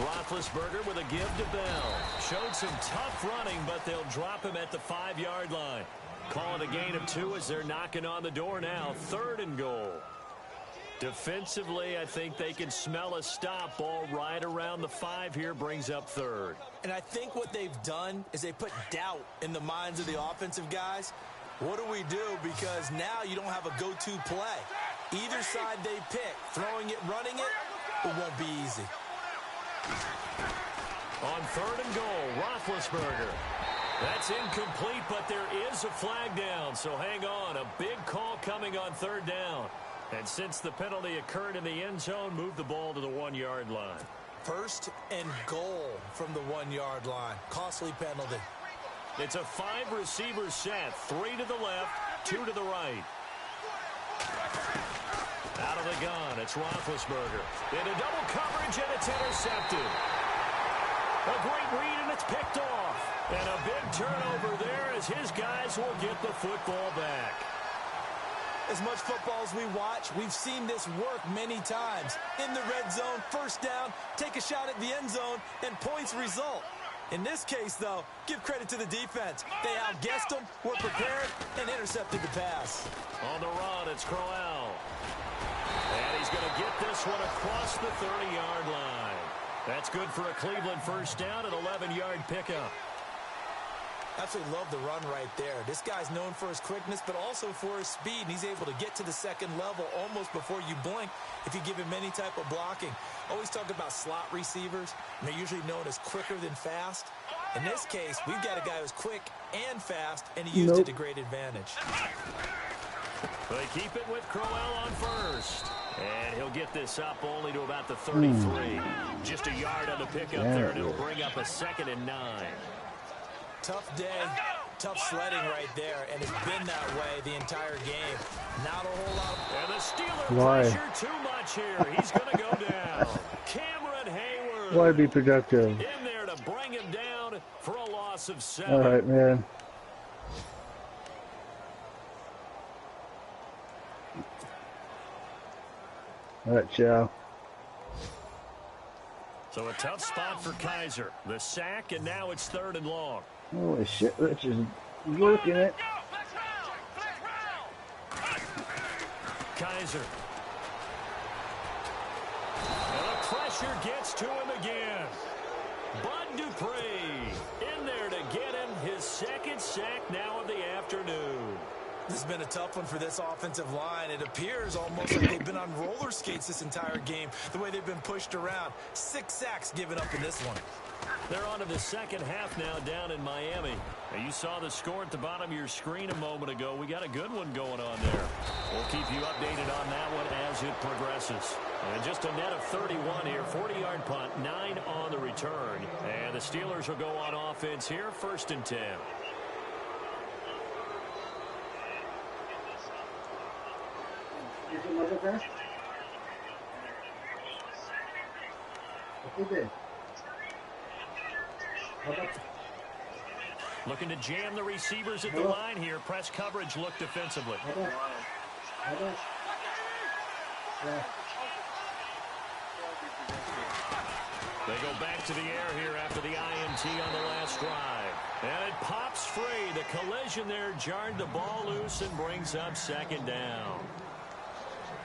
Roethlisberger with a give to Bell. Showed some tough running, but they'll drop him at the 5-yard line. Call it a gain of 2 as they're knocking on the door now. 3rd and goal. Defensively, I think they can smell a stop. Ball right around the 5 here, brings up 3rd. And I think what they've done is they put doubt in the minds of the offensive guys. What do we do? Because now you don't have a go-to play. Either side they pick, throwing it, running it won't be easy. On 3rd and goal, Roethlisberger. That's incomplete, but there is a flag down, so hang on. A big call coming on 3rd down. And since the penalty occurred in the end zone, move the ball to the 1-yard line. 1st and goal from the 1-yard line. Costly penalty. It's a 5-receiver set. 3 to the left, 2 to the right. Out of the gun, it's Roethlisberger. Into double coverage, and it's intercepted. A great read, and it's picked off. And a big turnover there as his guys will get the football back. As much football as we watch, we've seen this work many times. In the red zone, 1st down, take a shot at the end zone, and points result. In this case, though, give credit to the defense. They outguessed them, were prepared, and intercepted the pass. On the run, it's Crowell. And he's going to get this one across the 30-yard line. That's good for a Cleveland first down, an 11-yard pickup. Absolutely love the run right there. This guy's known for his quickness, but also for his speed, and he's able to get to the second level almost before you blink if you give him any type of blocking. Always talk about slot receivers, and they're usually known as quicker than fast. In this case, we've got a guy who's quick and fast, and he used it to great advantage. They keep it with Crowell on first. And he'll get this up only to about the 33. Just a yard on the pickup there, and it'll bring up a 2nd and 9. Tough day, tough sledding right there, and it's been that way the entire game. Not a whole lot. And the Steelers pressure too much here. He's going to go down. Cameron Hayward. Why be productive? In there to bring him down for a loss of 7. All right, man. All right, Chow. So a tough spot for Kaiser. The sack, and now it's 3rd and long. Holy shit, Rich is working it. Kaiser. And the pressure gets to him again. Bud Dupree in there to get him his 2nd sack now of the afternoon. This has been a tough one for this offensive line. It appears almost like they've been on roller skates this entire game, the way they've been pushed around. 6 sacks given up in this one. They're on to the second half now down in Miami. Now, you saw the score at the bottom of your screen a moment ago. We got a good one going on there. We'll keep you updated on that one as it progresses. And just a net of 31 here, 40-yard punt, 9 on the return. And the Steelers will go on offense here, 1st and 10. Looking to jam the receivers at the line here. Press coverage look defensively. They go back to the air here after the INT on the last drive. And it pops free. The collision there jarred the ball loose and brings up 2nd down.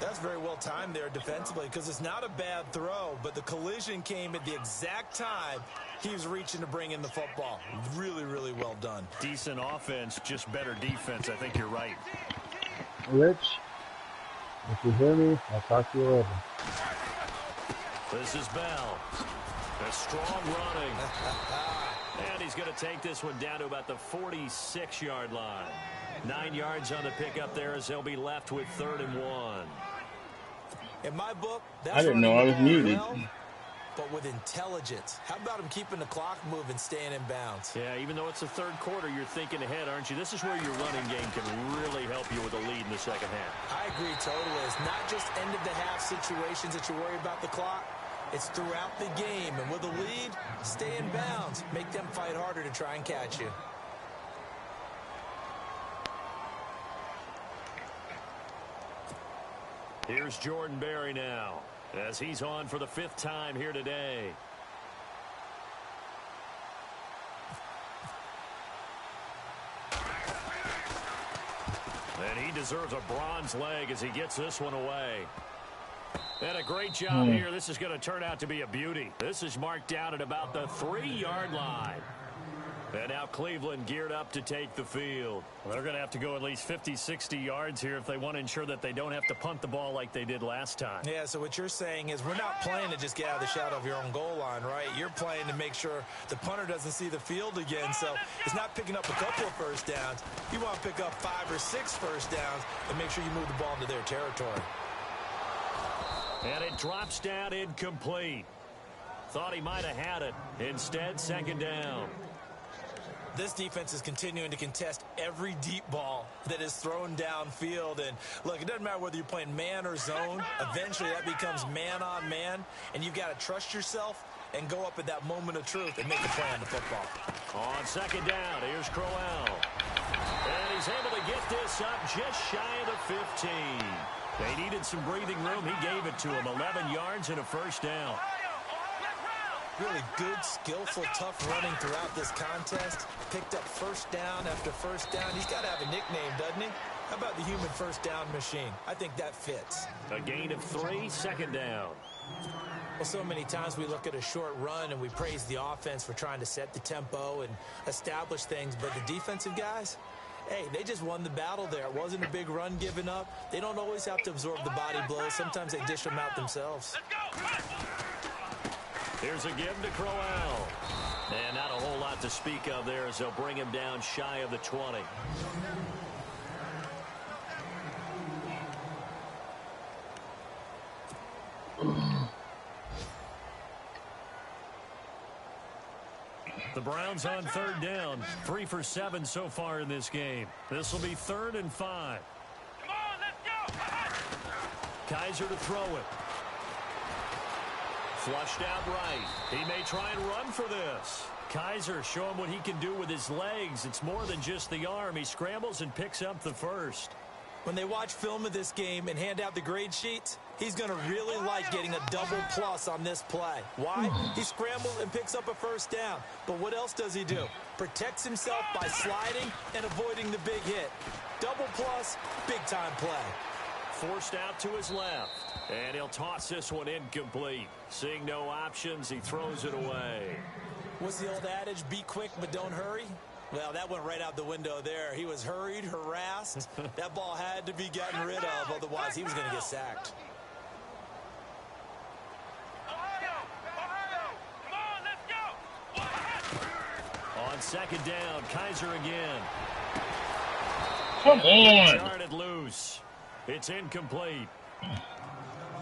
That's very well timed there defensively, because it's not a bad throw, but the collision came at the exact time he was reaching to bring in the football. Really, really well done. Decent offense, just better defense. I think you're right. Rich, if you hear me, I'll talk to you later. This is Bell. A strong running. And he's going to take this one down to about the 46-yard line. 9 yards on the pickup there as they'll be left with 3rd and 1. In my book, that's I didn't know I was muted. Well, but with intelligence. How about him keeping the clock moving, staying in bounds? Yeah, even though it's the 3rd quarter, you're thinking ahead, aren't you? This is where your running game can really help you with a lead in the 2nd half. I agree totally. It's not just end-of-the-half situations that you worry about the clock. It's throughout the game. And with a lead, stay in bounds. Make them fight harder to try and catch you. Here's Jordan Berry now, as he's on for the 5th time here today. And he deserves a bronze leg as he gets this one away. And a great job here. This is going to turn out to be a beauty. This is marked down at about the 3-yard line. And now Cleveland geared up to take the field. Well, they're going to have to go at least 50, 60 yards here if they want to ensure that they don't have to punt the ball like they did last time. Yeah, so what you're saying is we're not playing to just get out of the shadow of your own goal line, right? You're playing to make sure the punter doesn't see the field again. So it's not picking up a couple of first downs. You want to pick up 5 or 6 first downs and make sure you move the ball into their territory. And it drops down incomplete. Thought he might have had it. Instead, 2nd down. This defense is continuing to contest every deep ball that is thrown downfield. And, look, it doesn't matter whether you're playing man or zone. Eventually, that becomes man-on-man, and you've got to trust yourself and go up at that moment of truth and make a play on the football. On 2nd down, here's Crowell. And he's able to get this up just shy of the 15. They needed some breathing room. He gave it to him. 11 yards and a 1st down. Really good, skillful, tough running throughout this contest. Picked up 1st down after 1st down. He's got to have a nickname, doesn't he? How about the human first down machine? I think that fits. A gain of 3, second down. Well, so many times we look at a short run and we praise the offense for trying to set the tempo and establish things, but the defensive guys, hey, they just won the battle there. It wasn't a big run given up. They don't always have to absorb the body blows. Sometimes they dish them out themselves. Here's a give to Crowell. And not a whole lot to speak of there as they'll bring him down shy of the 20. The Browns on third down. 3 for 7 so far in this game. This will be 3rd and 5. Come on, let's go. Kaiser to throw it. Flushed out right. He may try and run for this. Kaiser show him what he can do with his legs. It's more than just the arm. He scrambles and picks up the first. When they watch film of this game and hand out the grade sheets, he's going to really like getting a double plus on this play. Why? He scrambles and picks up a first down. But what else does he do? Protects himself by sliding and avoiding the big hit. Double plus, big-time play. Forced out to his left. And he'll toss this one incomplete. Seeing no options, he throws it away. What's the old adage, be quick but don't hurry? Well, that went right out the window there. He was hurried, harassed. That ball had to be gotten rid of, otherwise he was going to get sacked. On second down, Kaiser again. Come on. Started loose. It's incomplete.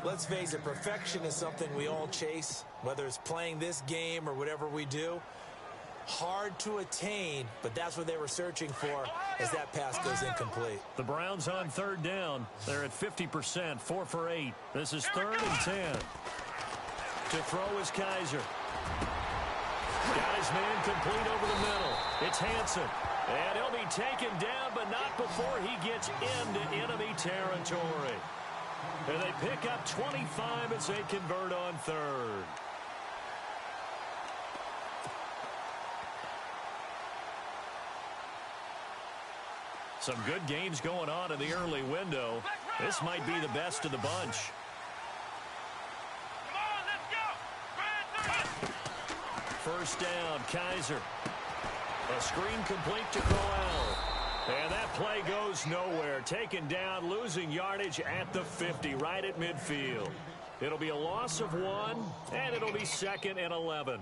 Let's face it, perfection is something we all chase, whether it's playing this game or whatever we do. Hard to attain, but that's what they were searching for as that pass goes incomplete. The Browns on third down. They're at 50%, 4 for 8. This is 3rd and 10. To throw is Kaiser. Got his man complete over the middle. It's Hansen. And he'll be taken down, but not before he gets into enemy territory. And they pick up 25 as they convert on third. Some good games going on in the early window. This might be the best of the bunch. Come on, let's go. First down, Kaiser. A screen complete to Crowell. And that play goes nowhere. Taken down, losing yardage at the 50, right at midfield. It'll be a loss of 1, and it'll be 2nd and 11.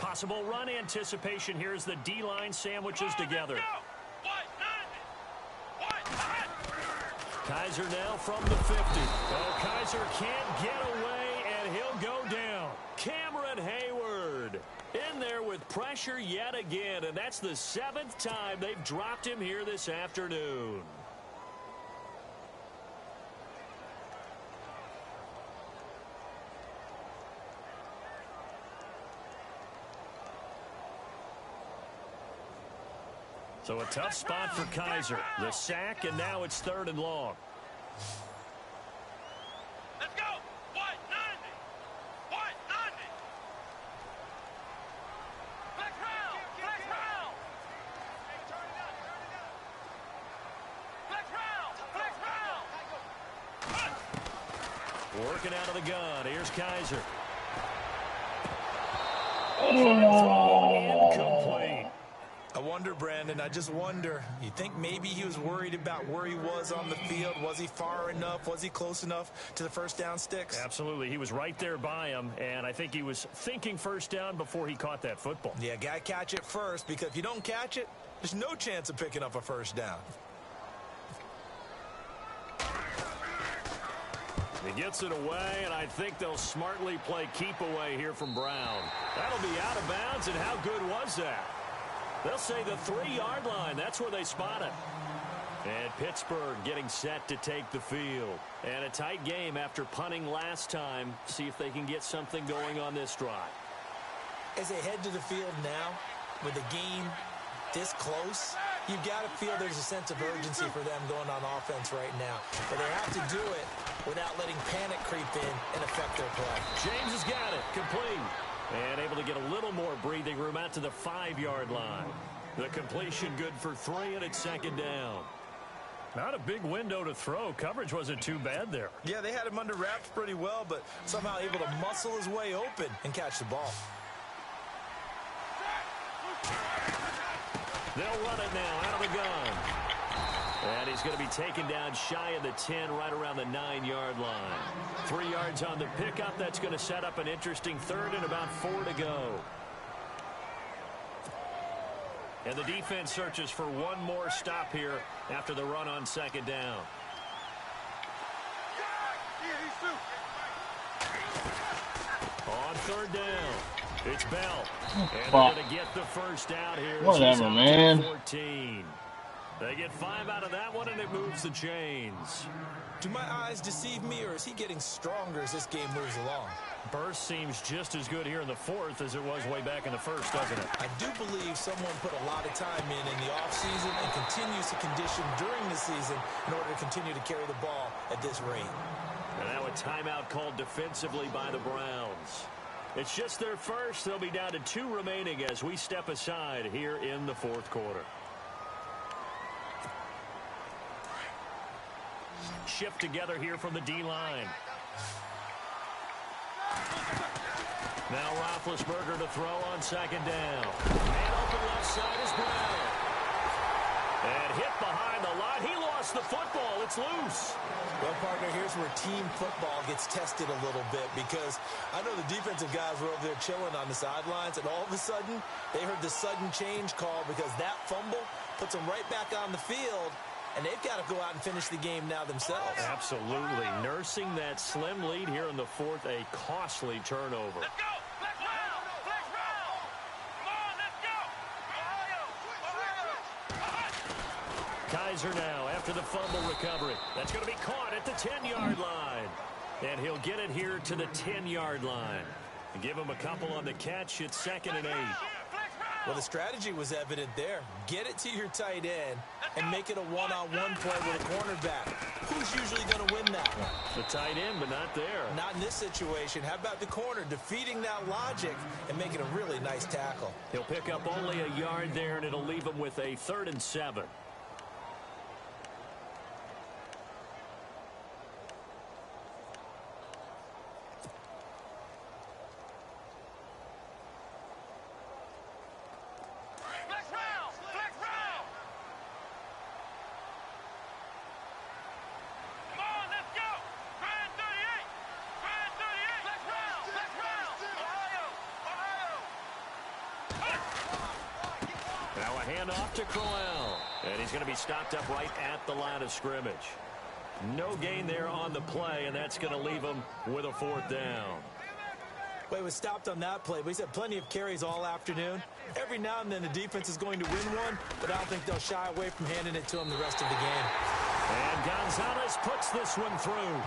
Possible run anticipation here as the D-line sandwiches together. Kaiser now from the 50. Oh, Kaiser can't get away, and he'll go down. Cameron Hayward in there with pressure yet again, and that's the 7th time they've dropped him here this afternoon. So a tough spot for Kaiser. The sack, and now it's 3rd and long. Let's go. What? 90. What? 90. Flex round. Flex round. Turn it up. Turn it up. Flex round. Flex round. Working out of the gun. Here's Kaiser. Incomplete. I wonder, Brandon, I just wonder. You think maybe he was worried about where he was on the field? Was he far enough? Was he close enough to the first down sticks? Absolutely. He was right there by him, and I think he was thinking first down before he caught that football. Yeah, got to catch it first, because if you don't catch it, there's no chance of picking up a first down. He gets it away, and I think they'll smartly play keep away here from Brown. That'll be out of bounds, and how good was that? They'll say the 3-yard line. That's where they spot it. And Pittsburgh getting set to take the field. And a tight game after punting last time. See if they can get something going on this drive. As they head to the field now, with the game this close, you've got to feel there's a sense of urgency for them going on offense right now. But they have to do it without letting panic creep in and affect their play. James has got it. Complete. And able to get a little more breathing room out to the 5-yard line. The completion good for 3, and it's second down. Not a big window to throw. Coverage wasn't too bad there. Yeah, they had him under wraps pretty well, but somehow able to muscle his way open and catch the ball. They'll run it now out of the gun. And he's going to be taken down shy of the 10, right around the 9-yard line. 3 yards on the pickup. That's going to set up an interesting third and about 4 to go. And the defense searches for one more stop here after the run on second down. On third down, it's Bell. And they're going to get the first out here. Whatever, man. 14. They get 5 out of that one, and it moves the chains. Do my eyes deceive me, or is he getting stronger as this game moves along? Burst seems just as good here in the fourth as it was way back in the first, doesn't it? I do believe someone put a lot of time in the offseason and continues to condition during the season in order to continue to carry the ball at this rate. And now a timeout called defensively by the Browns. It's just their first. They'll be down to 2 remaining as we step aside here in the fourth quarter. Shift together here from the D-line. Now Roethlisberger to throw on second down. Man open left side is Brown. And hit behind the line. He lost the football. It's loose. Well, partner, here's where team football gets tested a little bit, because I know the defensive guys were over there chilling on the sidelines, and all of a sudden they heard the sudden change call because that fumble puts them right back on the field. And they've got to go out and finish the game now themselves. Absolutely. Nursing that slim lead here in the fourth, a costly turnover. Let's go! Flex round! Flex round! Come on, let's go! Kaiser now after the fumble recovery. That's going to be caught at the 10-yard line. And he'll get it here to the 10-yard line. Give him a couple on the catch. It's 2nd and 8. Well, the strategy was evident there. Get it to your tight end and make it a one-on-one play with a cornerback. Who's usually going to win that one? The tight end, but not there. Not in this situation. How about the corner defeating that logic and making a really nice tackle? He'll pick up only a yard there, and it'll leave him with a 3rd and 7. Off to Crowell, and he's going to be stopped up right at the line of scrimmage. No gain there on the play, and that's going to leave him with a 4th down. Well, he was stopped on that play, but he's had plenty of carries all afternoon. Every now and then the defense is going to win one, but I don't think they'll shy away from handing it to him the rest of the game. And Gonzalez puts this one through.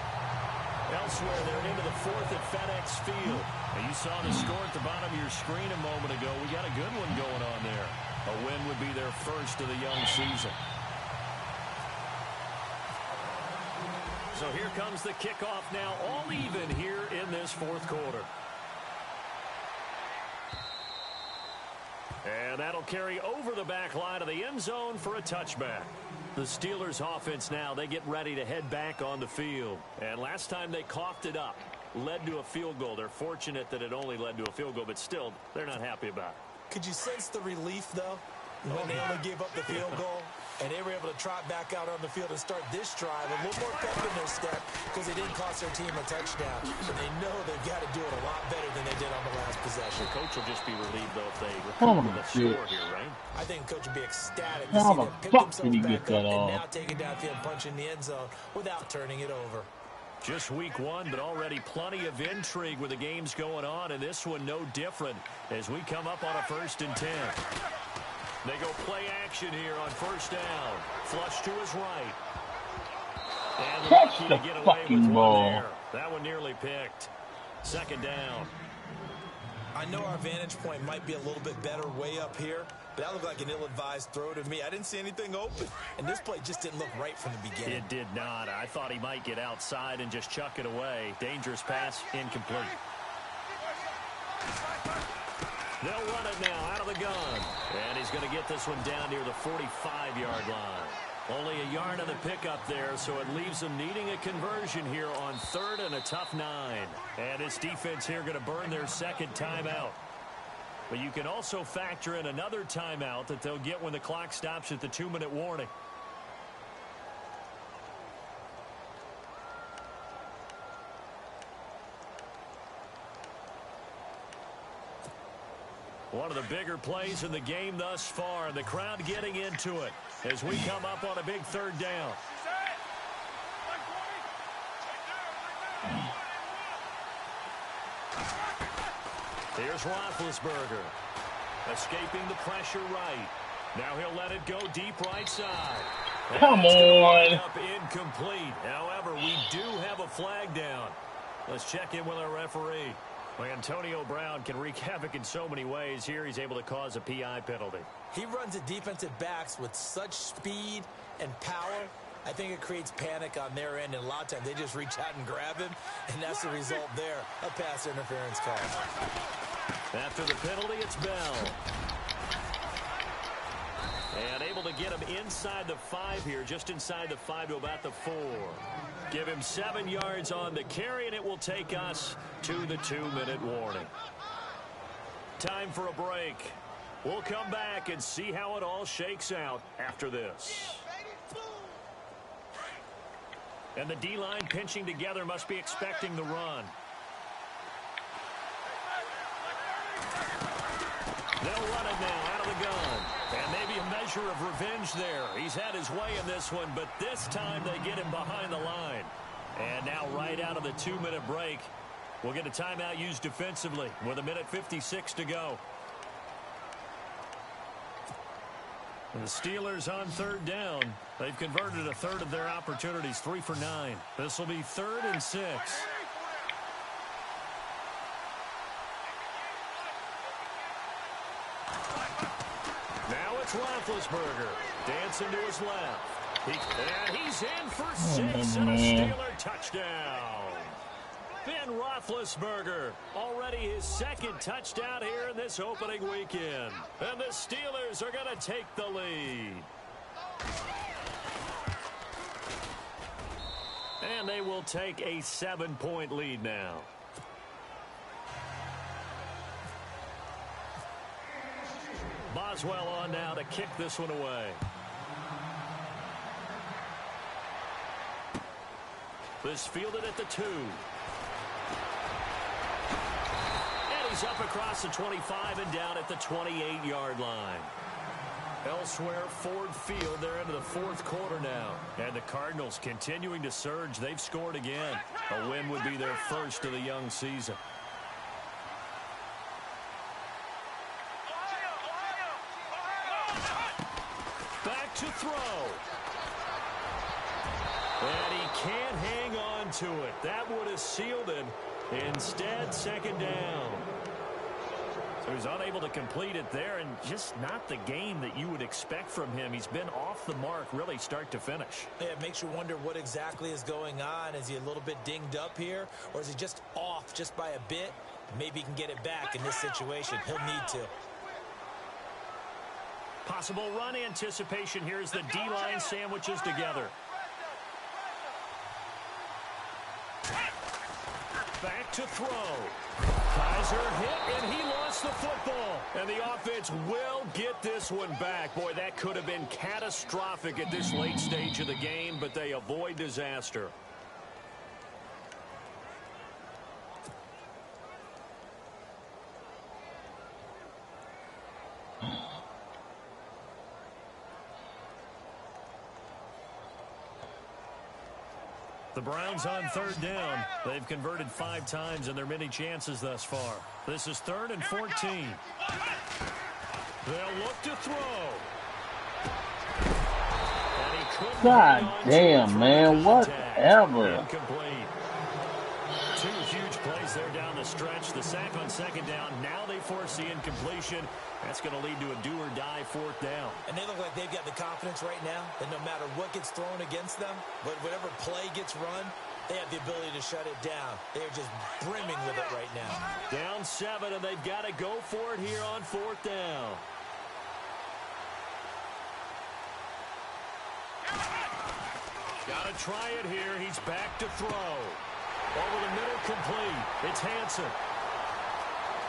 Elsewhere, they're into the 4th at FedEx Field. Now, you saw the score at the bottom of your screen a moment ago. We got a good one going on there. A win would be their first of the young season. So here comes the kickoff now, all even here in this fourth quarter. And that'll carry over the back line of the end zone for a touchback. The Steelers offense now, they get ready to head back on the field. And last time they coughed it up, led to a field goal. They're fortunate that it only led to a field goal, but still, they're not happy about it. Could you sense the relief, though, when they only gave up the field goal and they were able to trot back out on the field and start this drive a little more pep in their step because they didn't cost their team a touchdown. But they know they've got to do it a lot better than they did on the last possession. The coach will just be relieved, though, if they recover the score here, right? I think the coach would be ecstatic to see them pick themselves back up and now take it downfield and punch in the end zone without turning it over. Just week 1, but already plenty of intrigue with the games going on, and this one no different as we come up on a 1st and 10. They go play action here on 1st down. Flush to his right. And catch lucky the to get away fucking with ball. one there. That one nearly picked. 2nd down. I know our vantage point might be a little bit better way up here, but that looked like an ill-advised throw to me. I didn't see anything open, and this play just didn't look right from the beginning. It did not. I thought he might get outside and just chuck it away. Dangerous pass, incomplete. They'll run it now out of the gun. And he's going to get this one down near the 45-yard line. Only a yard on the pickup there, so it leaves them needing a conversion here on 3rd and a tough 9. And this defense here going to burn their second timeout. But you can also factor in another timeout that they'll get when the clock stops at the 2-minute warning. One of the bigger plays in the game thus far. The crowd getting into it as we come up on a big 3rd down. Here's Roethlisberger. Escaping the pressure right. Now he'll let it go deep right side. Come on. Up incomplete. However, we do have a flag down. Let's check in with our referee. Well, Antonio Brown can wreak havoc in so many ways. Here he's able to cause a PI penalty. He runs the defensive backs with such speed and power. I think it creates panic on their end, and a lot of times they just reach out and grab him, and that's the result there, a pass interference call. After the penalty, it's Bell. And able to get him inside the 5 here, just inside the 5 to about the 4. Give him 7 yards on the carry, and it will take us to the 2-minute warning. Time for a break. We'll come back and see how it all shakes out after this. And the D-line pinching together must be expecting the run. They'll run it now out of the gun. And maybe a measure of revenge there. He's had his way in this one, but this time they get him behind the line. And now right out of the 2-minute break, we'll get a timeout used defensively with 1:56 to go. And the Steelers on 3rd down. They've converted 1/3 of their opportunities, 3 for 9. This will be 3rd and 6. Now it's Roethlisberger. Dancing to his left. And he's in for 6 and a Steeler touchdown. Ben Roethlisberger, already his 2nd touchdown here in this opening weekend. And the Steelers are going to take the lead. And they will take a 7-point lead now. Boswell on now to kick this one away. This fielded at the 2. And he's up across the 25 and down at the 28-yard line. Elsewhere, Ford Field, they're into the 4th quarter now. And the Cardinals continuing to surge. They've scored again. A win would be their first of the young season. Back to throw. And he can't hang on to it. That would have sealed it. Instead, 2nd down. So he's unable to complete it there, and just not the game that you would expect from him. He's been off the mark really start to finish. Yeah, it makes you wonder what exactly is going on. Is he a little bit dinged up here, or is he just off just by a bit? Maybe he can get it back in this situation. He'll need to. Possible run anticipation here as the D-line sandwiches together. Back to throw. Kaiser hit, and he lost the football. And the offense will get this one back. Boy, that could have been catastrophic at this late stage of the game, but they avoid disaster. The Browns on 3rd down. They've converted 5 times in their many chances thus far. This is 3rd and 14. They'll look to throw. And he couldn't. God damn, man. Whatever. Incomplete. 2 huge plays there down the stretch. The sack on 2nd down. Now they force the incompletion. That's going to lead to a do-or-die 4th down. And they look like they've got the confidence right now that no matter what gets thrown against them, whatever play gets run, they have the ability to shut it down. They're just brimming with it right now. Down 7, and they've got to go for it here on 4th down. Got to try it here. He's back to throw. Over the middle, complete. It's Hansen.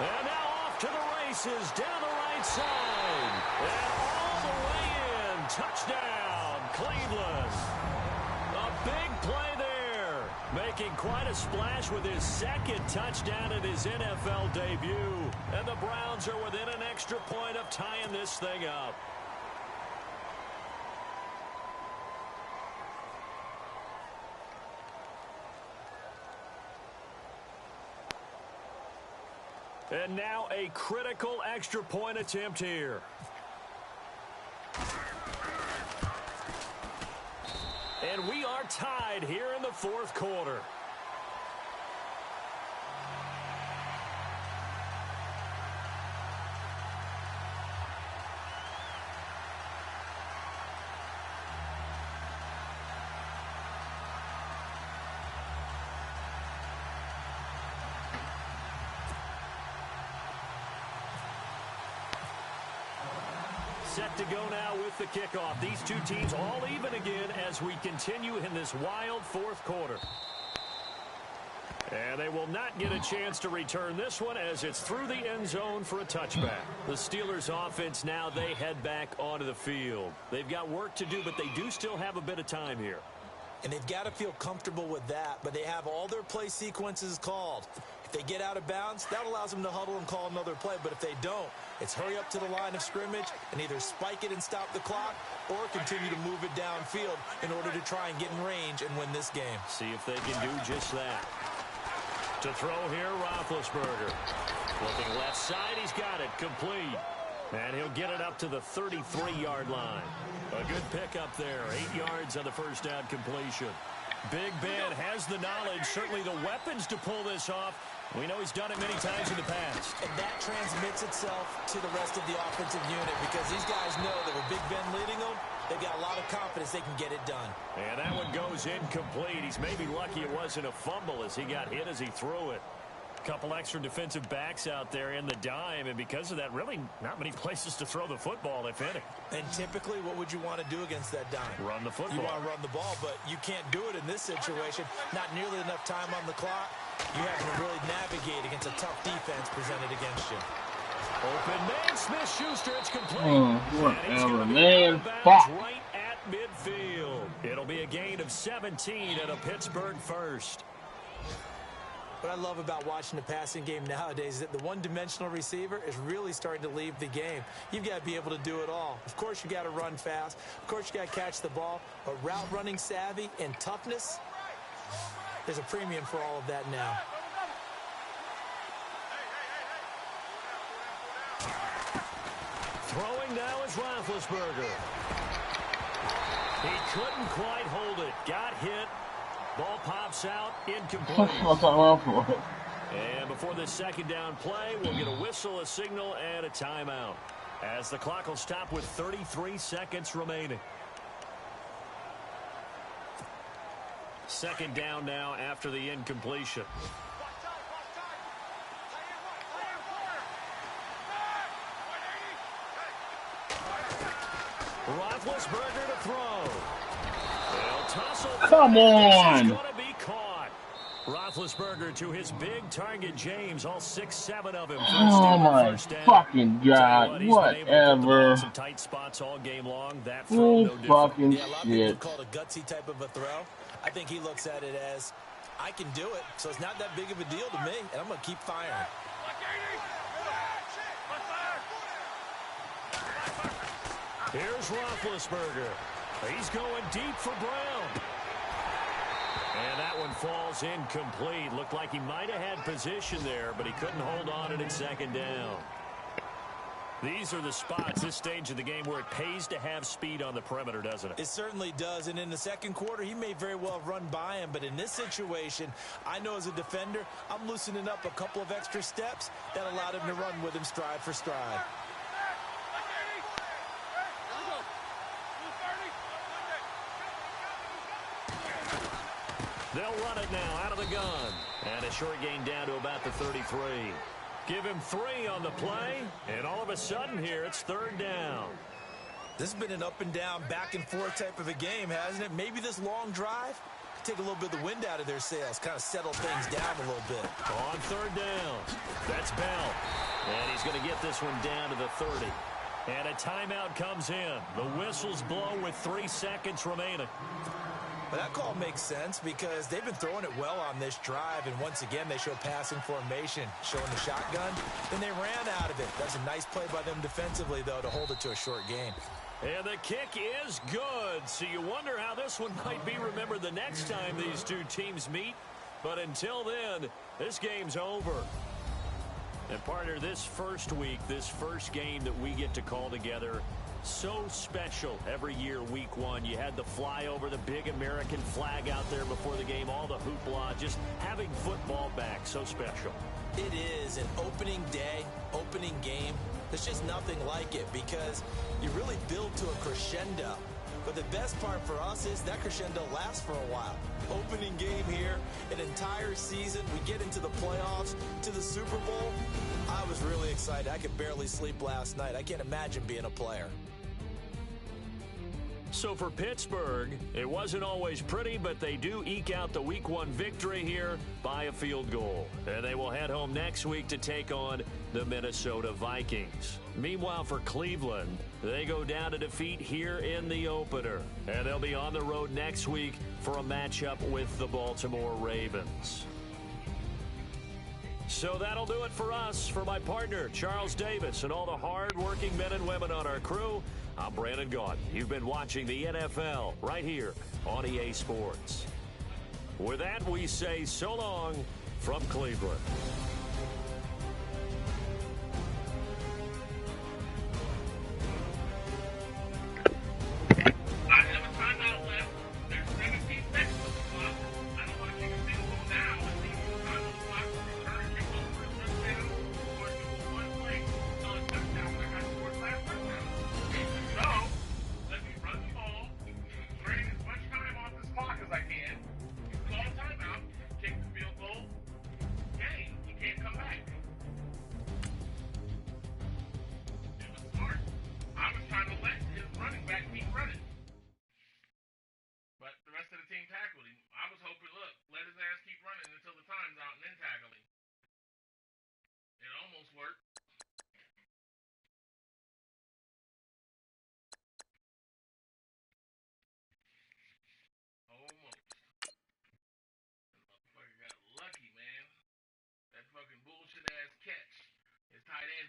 And now off to the races, down the right side. And all the way in. Touchdown, Cleveland. A big play there. Making quite a splash with his 2nd touchdown in his NFL debut. And the Browns are within an extra point of tying this thing up. And now a critical extra point attempt here. And we are tied here in the 4th quarter. Set to go now with the kickoff. These two teams all even again as we continue in this wild 4th quarter. And they will not get a chance to return this one as it's through the end zone for a touchback. The Steelers offense now, they head back onto the field. They've got work to do, but they do still have a bit of time here. And they've got to feel comfortable with that, but they have all their play sequences called. If they get out of bounds, that allows them to huddle and call another play. But if they don't, it's hurry up to the line of scrimmage and either spike it and stop the clock or continue to move it downfield in order to try and get in range and win this game. See if they can do just that. To throw here, Roethlisberger. Looking left side, he's got it. Complete. And he'll get it up to the 33-yard line. A good pickup there. 8 yards on the first down completion. Big Ben has the knowledge, certainly the weapons to pull this off. We know he's done it many times in the past. And that transmits itself to the rest of the offensive unit because these guys know that with Big Ben leading them, they've got a lot of confidence they can get it done. And that one goes incomplete. He's maybe lucky it wasn't a fumble as he got hit as he threw it. Couple extra defensive backs out there in the dime, and because of that, really not many places to throw the football, if any. And typically, what would you want to do against that dime? Run the football. You want to run the ball, but you can't do it in this situation. Not nearly enough time on the clock. You have to really navigate against a tough defense presented against you. Open man, Smith-Schuster, it's complete. Whatever, man. Fuck. Right at midfield. It'll be a gain of 17 and a Pittsburgh first. What I love about watching the passing game nowadays is that the one-dimensional receiver is really starting to leave the game. You've got to be able to do it all. Of course, you got to run fast. Of course, you got to catch the ball. But route running savvy and toughness, there's a premium for all of that now. Throwing now is Roethlisberger. He couldn't quite hold it. Got hit. Ball pops out, incomplete. And before this 2nd down play, we'll get a whistle, a signal, and a timeout. As the clock will stop with 33 seconds remaining. 2nd down now after the incompletion. Roethlisberger to throw. Come on! Going to be caught. Roethlisberger to his big target, James. All 6-7 of him. Oh my fucking god! Whatever. Some tight spots all game long. That throw, no fucking yeah, a lot of people call it a gutsy type of a throw. I think he looks at it as, I can do it, so it's not that big of a deal to me, and I'm going to keep firing. Here's Roethlisberger. He's going deep for Brown. And that one falls incomplete. Looked like he might have had position there, but he couldn't hold on it at 2nd down. These are the spots, this stage of the game, where it pays to have speed on the perimeter, doesn't it? It certainly does, and in the 2nd quarter, he may very well run by him, but in this situation, I know as a defender, I'm loosening up a couple of extra steps that allowed him to run with him stride for stride. They'll run it now out of the gun. And a short gain down to about the 33. Give him 3 on the play, and all of a sudden here, it's 3rd down. This has been an up and down, back and forth type of a game, hasn't it? Maybe this long drive could take a little bit of the wind out of their sails, kind of settle things down a little bit. On 3rd down, that's Bell. And he's going to get this one down to the 30. And a timeout comes in. The whistles blow with 3 seconds remaining. But that call makes sense because they've been throwing it well on this drive, and once again they show passing formation, showing the shotgun. Then they ran out of it. That's a nice play by them defensively, though, to hold it to a short gain. And the kick is good, so you wonder how this one might be remembered the next time these two teams meet. But until then, this game's over. And, partner, this first week, this first game that we get to call together, so special every year, week 1. You had the flyover, the big American flag out there before the game, all the hoopla, just having football back, so special. It is an opening day, opening game. There's just nothing like it because you really build to a crescendo. But the best part for us is that crescendo lasts for a while. Opening game here, an entire season. We get into the playoffs, to the Super Bowl. I was really excited. I could barely sleep last night. I can't imagine being a player. So for Pittsburgh, it wasn't always pretty, but they do eke out the Week 1 victory here by a field goal. And they will head home next week to take on the Minnesota Vikings. Meanwhile, for Cleveland, they go down to defeat here in the opener. And they'll be on the road next week for a matchup with the Baltimore Ravens. So that'll do it for us. For my partner, Charles Davis, and all the hard-working men and women on our crew, I'm Brandon Gaudin. You've been watching the NFL right here on EA Sports. With that, we say so long from Cleveland.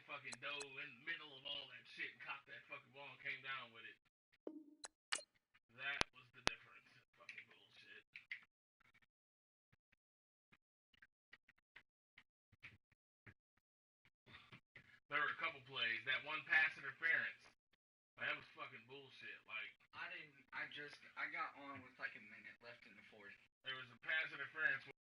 Fucking dove in the middle of all that shit and caught that fucking ball and came down with it. That was the difference. Fucking bullshit. There were a couple plays. That one pass interference. That was fucking bullshit. Like I got on with like a minute left in the fourth. There was a pass interference.